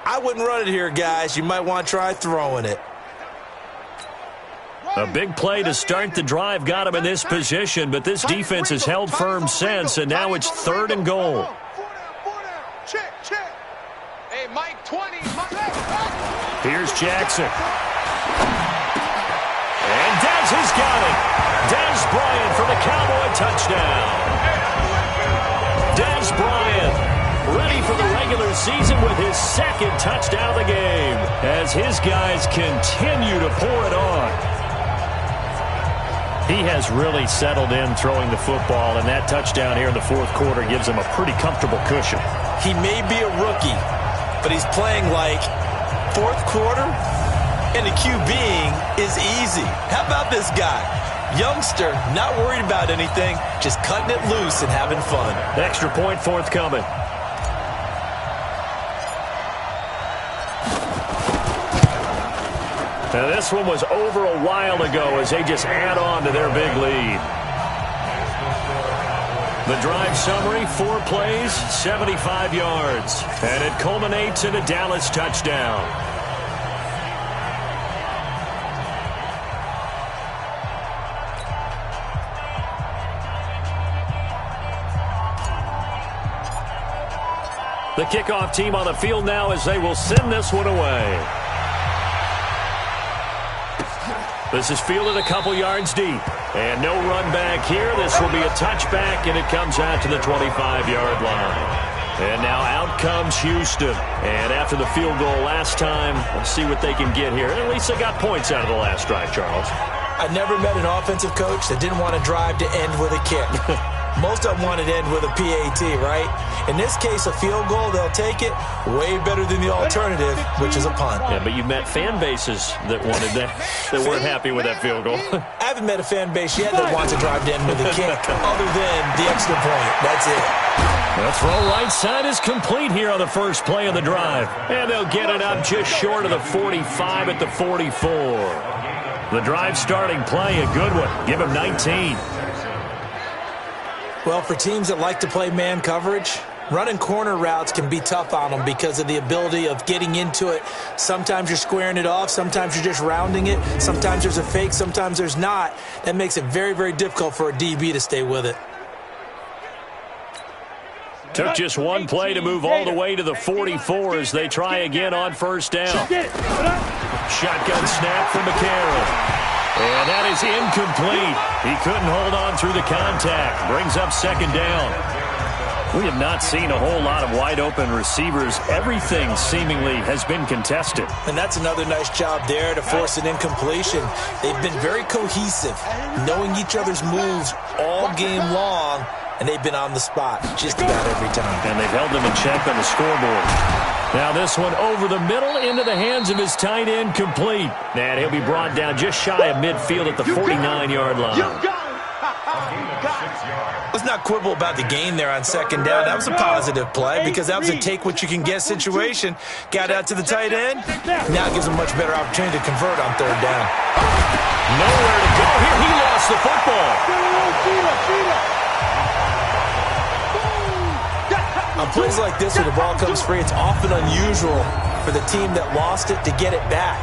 I wouldn't run it here, guys. You might want to try throwing it. A big play to start the drive got him in this position, but this defense has held firm since, and now it's 3rd and goal. Check, check. Hey, Mike 20. Here's Jackson. And Dez has got it. Dez Bryant for the Cowboy touchdown. Dez Bryant ready for the regular season with his 2nd touchdown of the game as his guys continue to pour it on. He has really settled in throwing the football, and that touchdown here in the 4th quarter gives him a pretty comfortable cushion. He may be a rookie, but he's playing like 4th quarter, and the QBing is easy. How about this guy? Youngster, not worried about anything, just cutting it loose and having fun. Extra point forthcoming. Now this one was over a while ago as they just add on to their big lead. The drive summary, 4 plays, 75 yards. And it culminates in a Dallas touchdown. The kickoff team on the field now as they will send this one away. This is fielded a couple yards deep. And no run back here. This will be a touchback, and it comes out to the 25-yard line. And now out comes Houston. And after the field goal last time, let's see what they can get here. At least they got points out of the last drive, Charles. I never met an offensive coach that didn't want to drive to end with a kick. Most of them want to end with a PAT, right? In this case, a field goal, they'll take it. Way better than the alternative, which is a punt. Yeah, but you've met fan bases that wanted that, that weren't happy with that field goal. I haven't met a fan base yet that wants to drive to end with a kick other than the extra point. That's it. The throw right side is complete here on the first play of the drive. And they'll get it up just short of the 45 at the 44. The drive starting play, a good one. Give him 19. Well, for teams that like to play man coverage, running corner routes can be tough on them because of the ability of getting into it. Sometimes you're squaring it off. Sometimes you're just rounding it. Sometimes there's a fake. Sometimes there's not. That makes it very, very difficult for a DB to stay with it. Took just one play to move all the way to the 44 as they try again on first down. Shotgun snap from McCarroll. And that is incomplete. He couldn't hold on through the contact. Brings up second down. We have not seen a whole lot of wide-open receivers. Everything seemingly has been contested. And that's another nice job there to force an incompletion. They've been very cohesive, knowing each other's moves all game long, and they've been on the spot just about every time. And they've held them in check on the scoreboard. Now this one over the middle into the hands of his tight end, complete. And he'll be brought down just shy of midfield at the 49-yard line. Let's not quibble about the gain there on second down. That was a positive play because that was a take-what-you-can-get situation. Got out to the tight end. Now it gives him a much better opportunity to convert on third down. Nowhere to go here. He lost the football. On plays like this where the ball comes free, it's often unusual for the team that lost it to get it back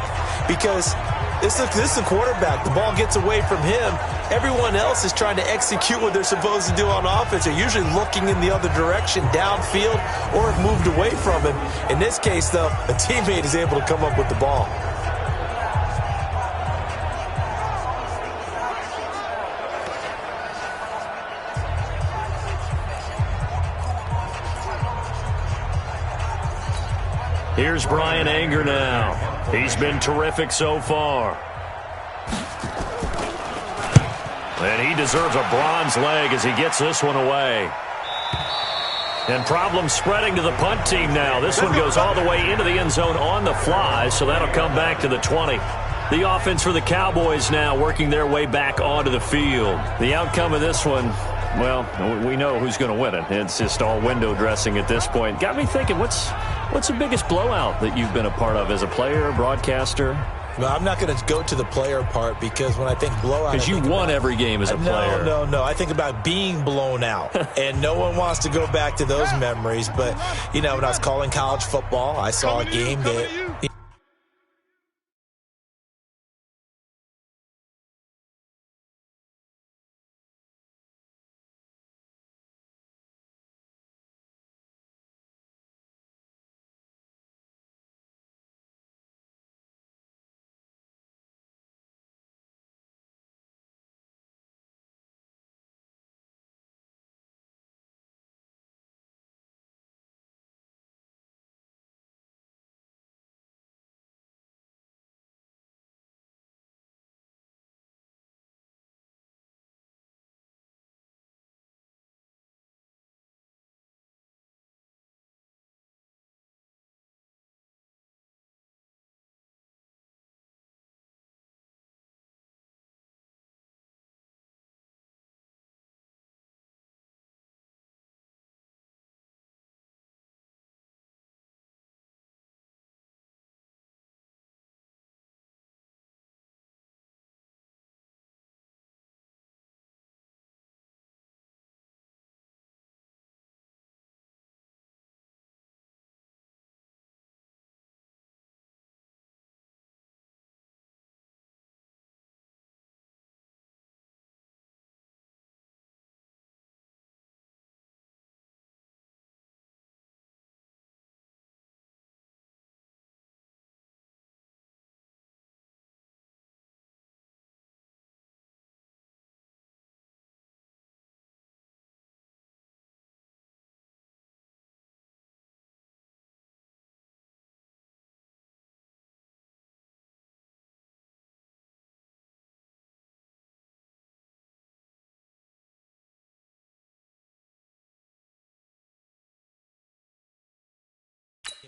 because this is the quarterback. The ball gets away from him. Everyone else is trying to execute what they're supposed to do on offense. They're usually looking in the other direction, downfield, or have moved away from him. In this case, though, a teammate is able to come up with the ball. Here's Brian Anger now. He's been terrific so far. And he deserves a bronze leg as he gets this one away. And problems spreading to the punt team now. This one goes all the way into the end zone on the fly, so that'll come back to the 20. The offense for the Cowboys now working their way back onto the field. The outcome of this one, well, we know who's going to win it. It's just all window dressing at this point. Got me thinking, what's the biggest blowout that you've been a part of as a player, broadcaster? Well, I'm not going to go to the player part because when I think blowout... Because you won every game as a player. No. I think about being blown out. And no one wants to go back to those memories. But, you know, when I was calling college football, I saw a game that...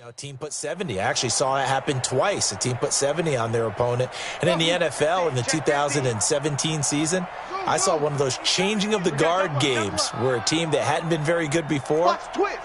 A team put 70. I actually saw it happen twice. A team put 70 on their opponent. And in the NFL in the 2017 season, I saw one of those changing of the guard games where a team that hadn't been very good before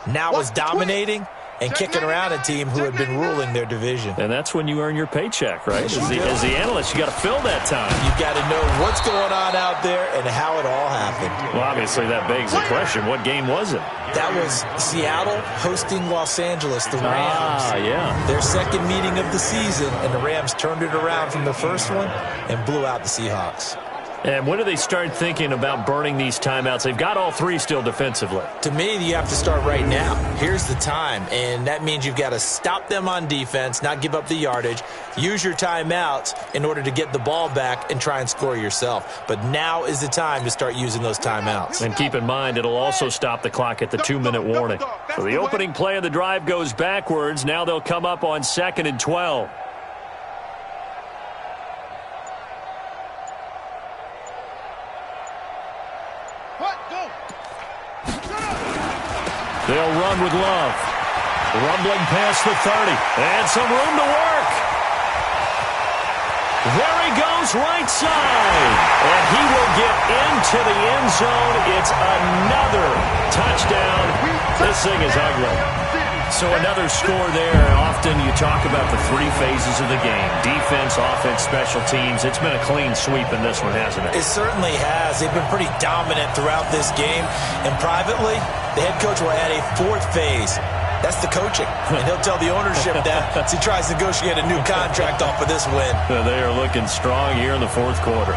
now was dominating and kicking around a team who had been ruling their division. And that's when you earn your paycheck, right? As the analyst, you got to fill that time. You've got to know what's going on out there and how it all happened. Well, obviously that begs the question, what game was it? That was Seattle hosting Los Angeles, the Rams. Yeah. Their second meeting of the season, and the Rams turned it around from the first one and blew out the Seahawks. And when do they start thinking about burning these timeouts? They've got all three still defensively. To me, you have to start right now. Here's the time, and that means you've got to stop them on defense, not give up the yardage, use your timeouts in order to get the ball back and try and score yourself. But now is the time to start using those timeouts. And keep in mind, it'll also stop the clock at the 2-minute warning. So the opening play of the drive goes backwards. Now they'll come up on 2nd and 12. They'll run with Love. Rumbling past the 30. And some room to work. There he goes, right side. And he will get into the end zone. It's another touchdown. This thing is ugly. So another score there. Often you talk about the three phases of the game. Defense, offense, special teams. It's been a clean sweep in this one, hasn't it? It certainly has. They've been pretty dominant throughout this game. And privately, the head coach will add a fourth phase. That's the coaching. And he'll tell the ownership that as he tries to negotiate a new contract off of this win. They are looking strong here in the fourth quarter.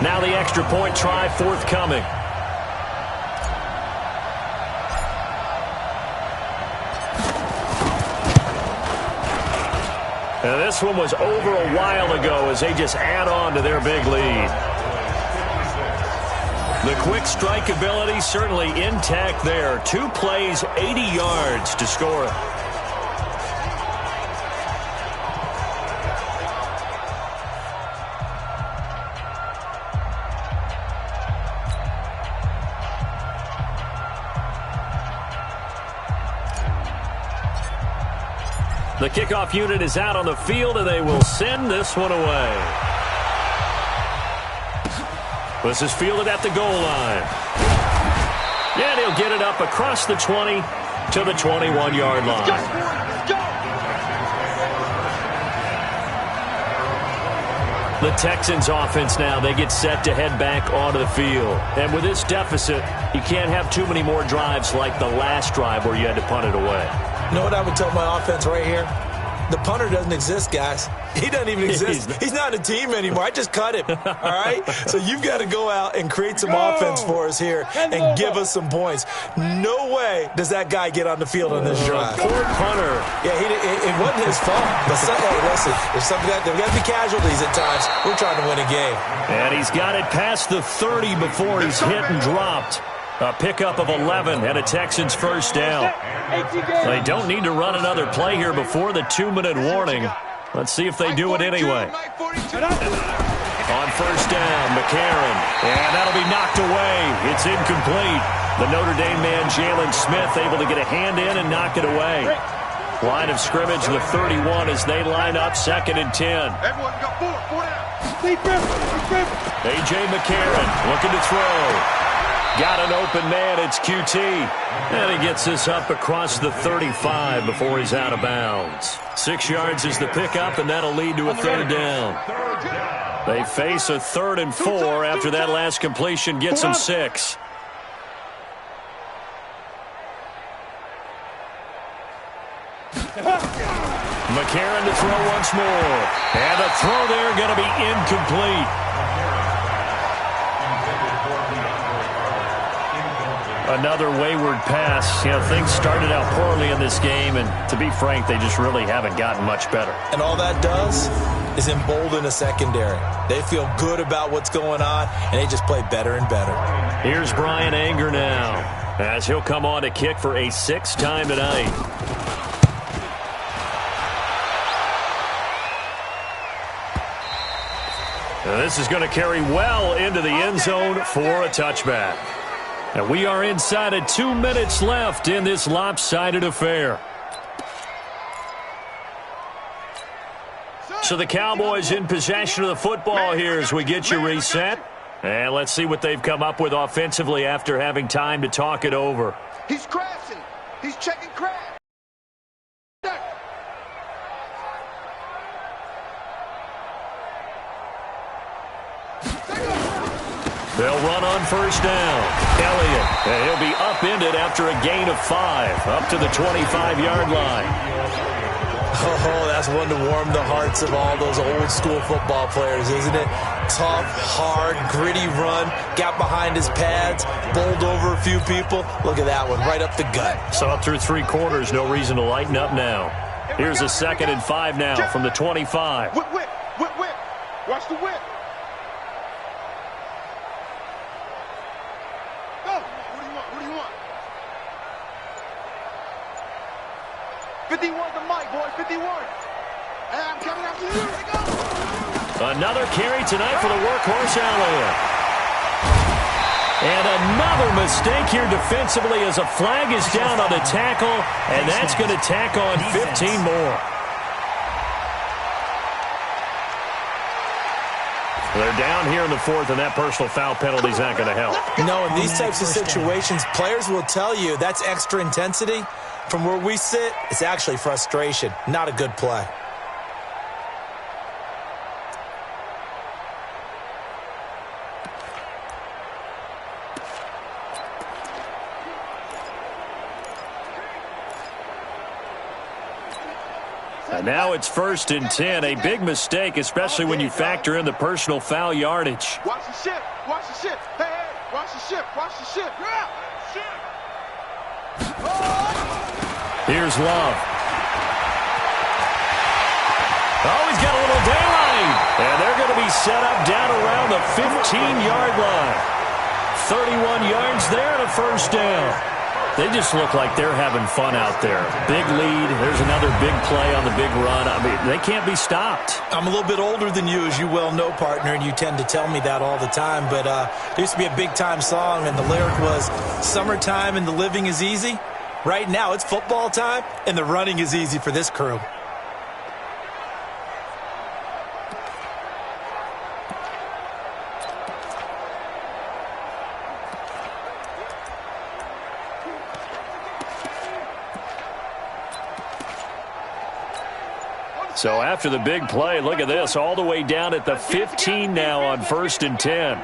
Now the extra point try forthcoming. And this one was over a while ago as they just add on to their big lead. The quick strike ability certainly intact there. 2 plays, 80 yards to score it. The kickoff unit is out on the field, and they will send this one away. This is fielded at the goal line. And he'll get it up across the 20 to the 21-yard line. The Texans offense now, they get set to head back onto the field. And with this deficit, you can't have too many more drives like the last drive where you had to punt it away. You know what I would tell my offense right here? The punter doesn't exist, guys. He doesn't even exist. He's not a team anymore. I just cut him, all right? So you've got to go out and create some offense for us here and give us some points. No way does that guy get on the field on this drive. Poor punter. Yeah, it wasn't his fault. But hey, listen, there's got to be casualties at times. We're trying to win a game. And he's got it past the 30 before he's hit and dropped. A pickup of 11 and a Texans first down. They don't need to run another play here before the 2-minute warning. Let's see if they do it anyway. On first down, McCarron. And that'll be knocked away. It's incomplete. The Notre Dame man, Jalen Smith, able to get a hand in and knock it away. Line of scrimmage, the 31 as they line up 2nd and 10. Everyone got 4 down. A.J. McCarron looking to throw. Got an open man, it's QT. And he gets this up across the 35 before he's out of bounds. 6 yards is the pickup, and that'll lead to a third down. They face a 3rd and 4 after that last completion gets them 6. McCarron to throw once more. And the throw there going to be incomplete. Another wayward pass. You know, things started out poorly in this game, and to be frank, they just really haven't gotten much better. And all that does is embolden a secondary. They feel good about what's going on, and they just play better and better. Here's Brian Anger now, as he'll come on to kick for a 6th time tonight. And this is going to carry well into the end zone for a touchback. And we are inside of 2 minutes left in this lopsided affair. So the Cowboys in possession of the football here as we get you reset. And let's see what they've come up with offensively after having time to talk it over. He's crashing. He's checking crash. They'll run on first down. Elliott, and he'll be upended after a gain of 5, up to the 25-yard line. Oh, that's one to warm the hearts of all those old-school football players, isn't it? Tough, hard, gritty run, got behind his pads, bowled over a few people. Look at that one, right up the gut. So up through 3 quarters, no reason to lighten up now. Here's a 2nd and 5 now from the 25. Whip, whip, whip, whip. Watch the whip. Go. What do you want? What do you want? 51 the mic, boy. 51. Hey, I'm coming after you. Here we go. Another carry tonight for the workhorse Elliott. And another mistake here defensively as a flag is down on the tackle, and that's going to tack on 15 more. They're down here in the 4th, and that personal foul penalty is not going to help. No, in these types of situations, players will tell you that's extra intensity. From where we sit, it's actually frustration. Not a good play. And now it's 1st and 10. A big mistake, especially when you factor in the personal foul yardage. Watch the ship. Watch the ship. Hey, hey. Watch the ship. Watch the ship. Yeah. Here's Love. Oh, he's got a little daylight. And they're going to be set up down around the 15-yard line. 31 yards there and a first down. They just look like they're having fun out there. Big lead. There's another big play on the big run. I mean, they can't be stopped. I'm a little bit older than you, as you well know, partner, and you tend to tell me that all the time. But there used to be a big-time song, and the lyric was, "Summertime and the living is easy." Right now, it's football time, and the running is easy for this crew. So after the big play, look at this, all the way down at the 15 now on 1st and 10.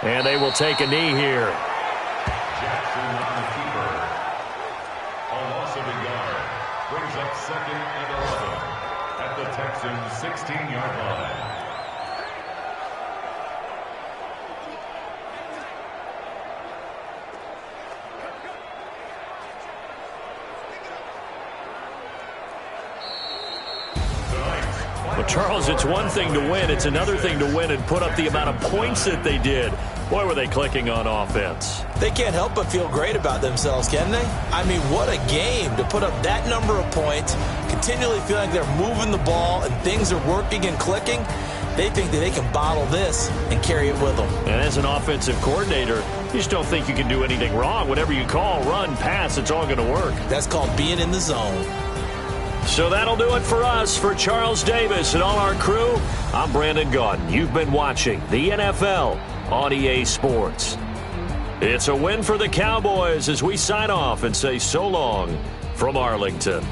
And they will take a knee here. Jackson on the keeper. A loss of a yard. Brings up 2nd and 11 at the Texans' 16-yard line. Well, Charles, it's one thing to win. It's another thing to win and put up the amount of points that they did. Boy, were they clicking on offense. They can't help but feel great about themselves, can they? I mean, what a game to put up that number of points, continually feeling like they're moving the ball and things are working and clicking. They think that they can bottle this and carry it with them. And as an offensive coordinator, you just don't think you can do anything wrong. Whatever you call, run, pass, it's all going to work. That's called being in the zone. So that'll do it for us. For Charles Davis and all our crew, I'm Brandon Gaudin. You've been watching the NFL on EA Sports. It's a win for the Cowboys as we sign off and say so long from Arlington.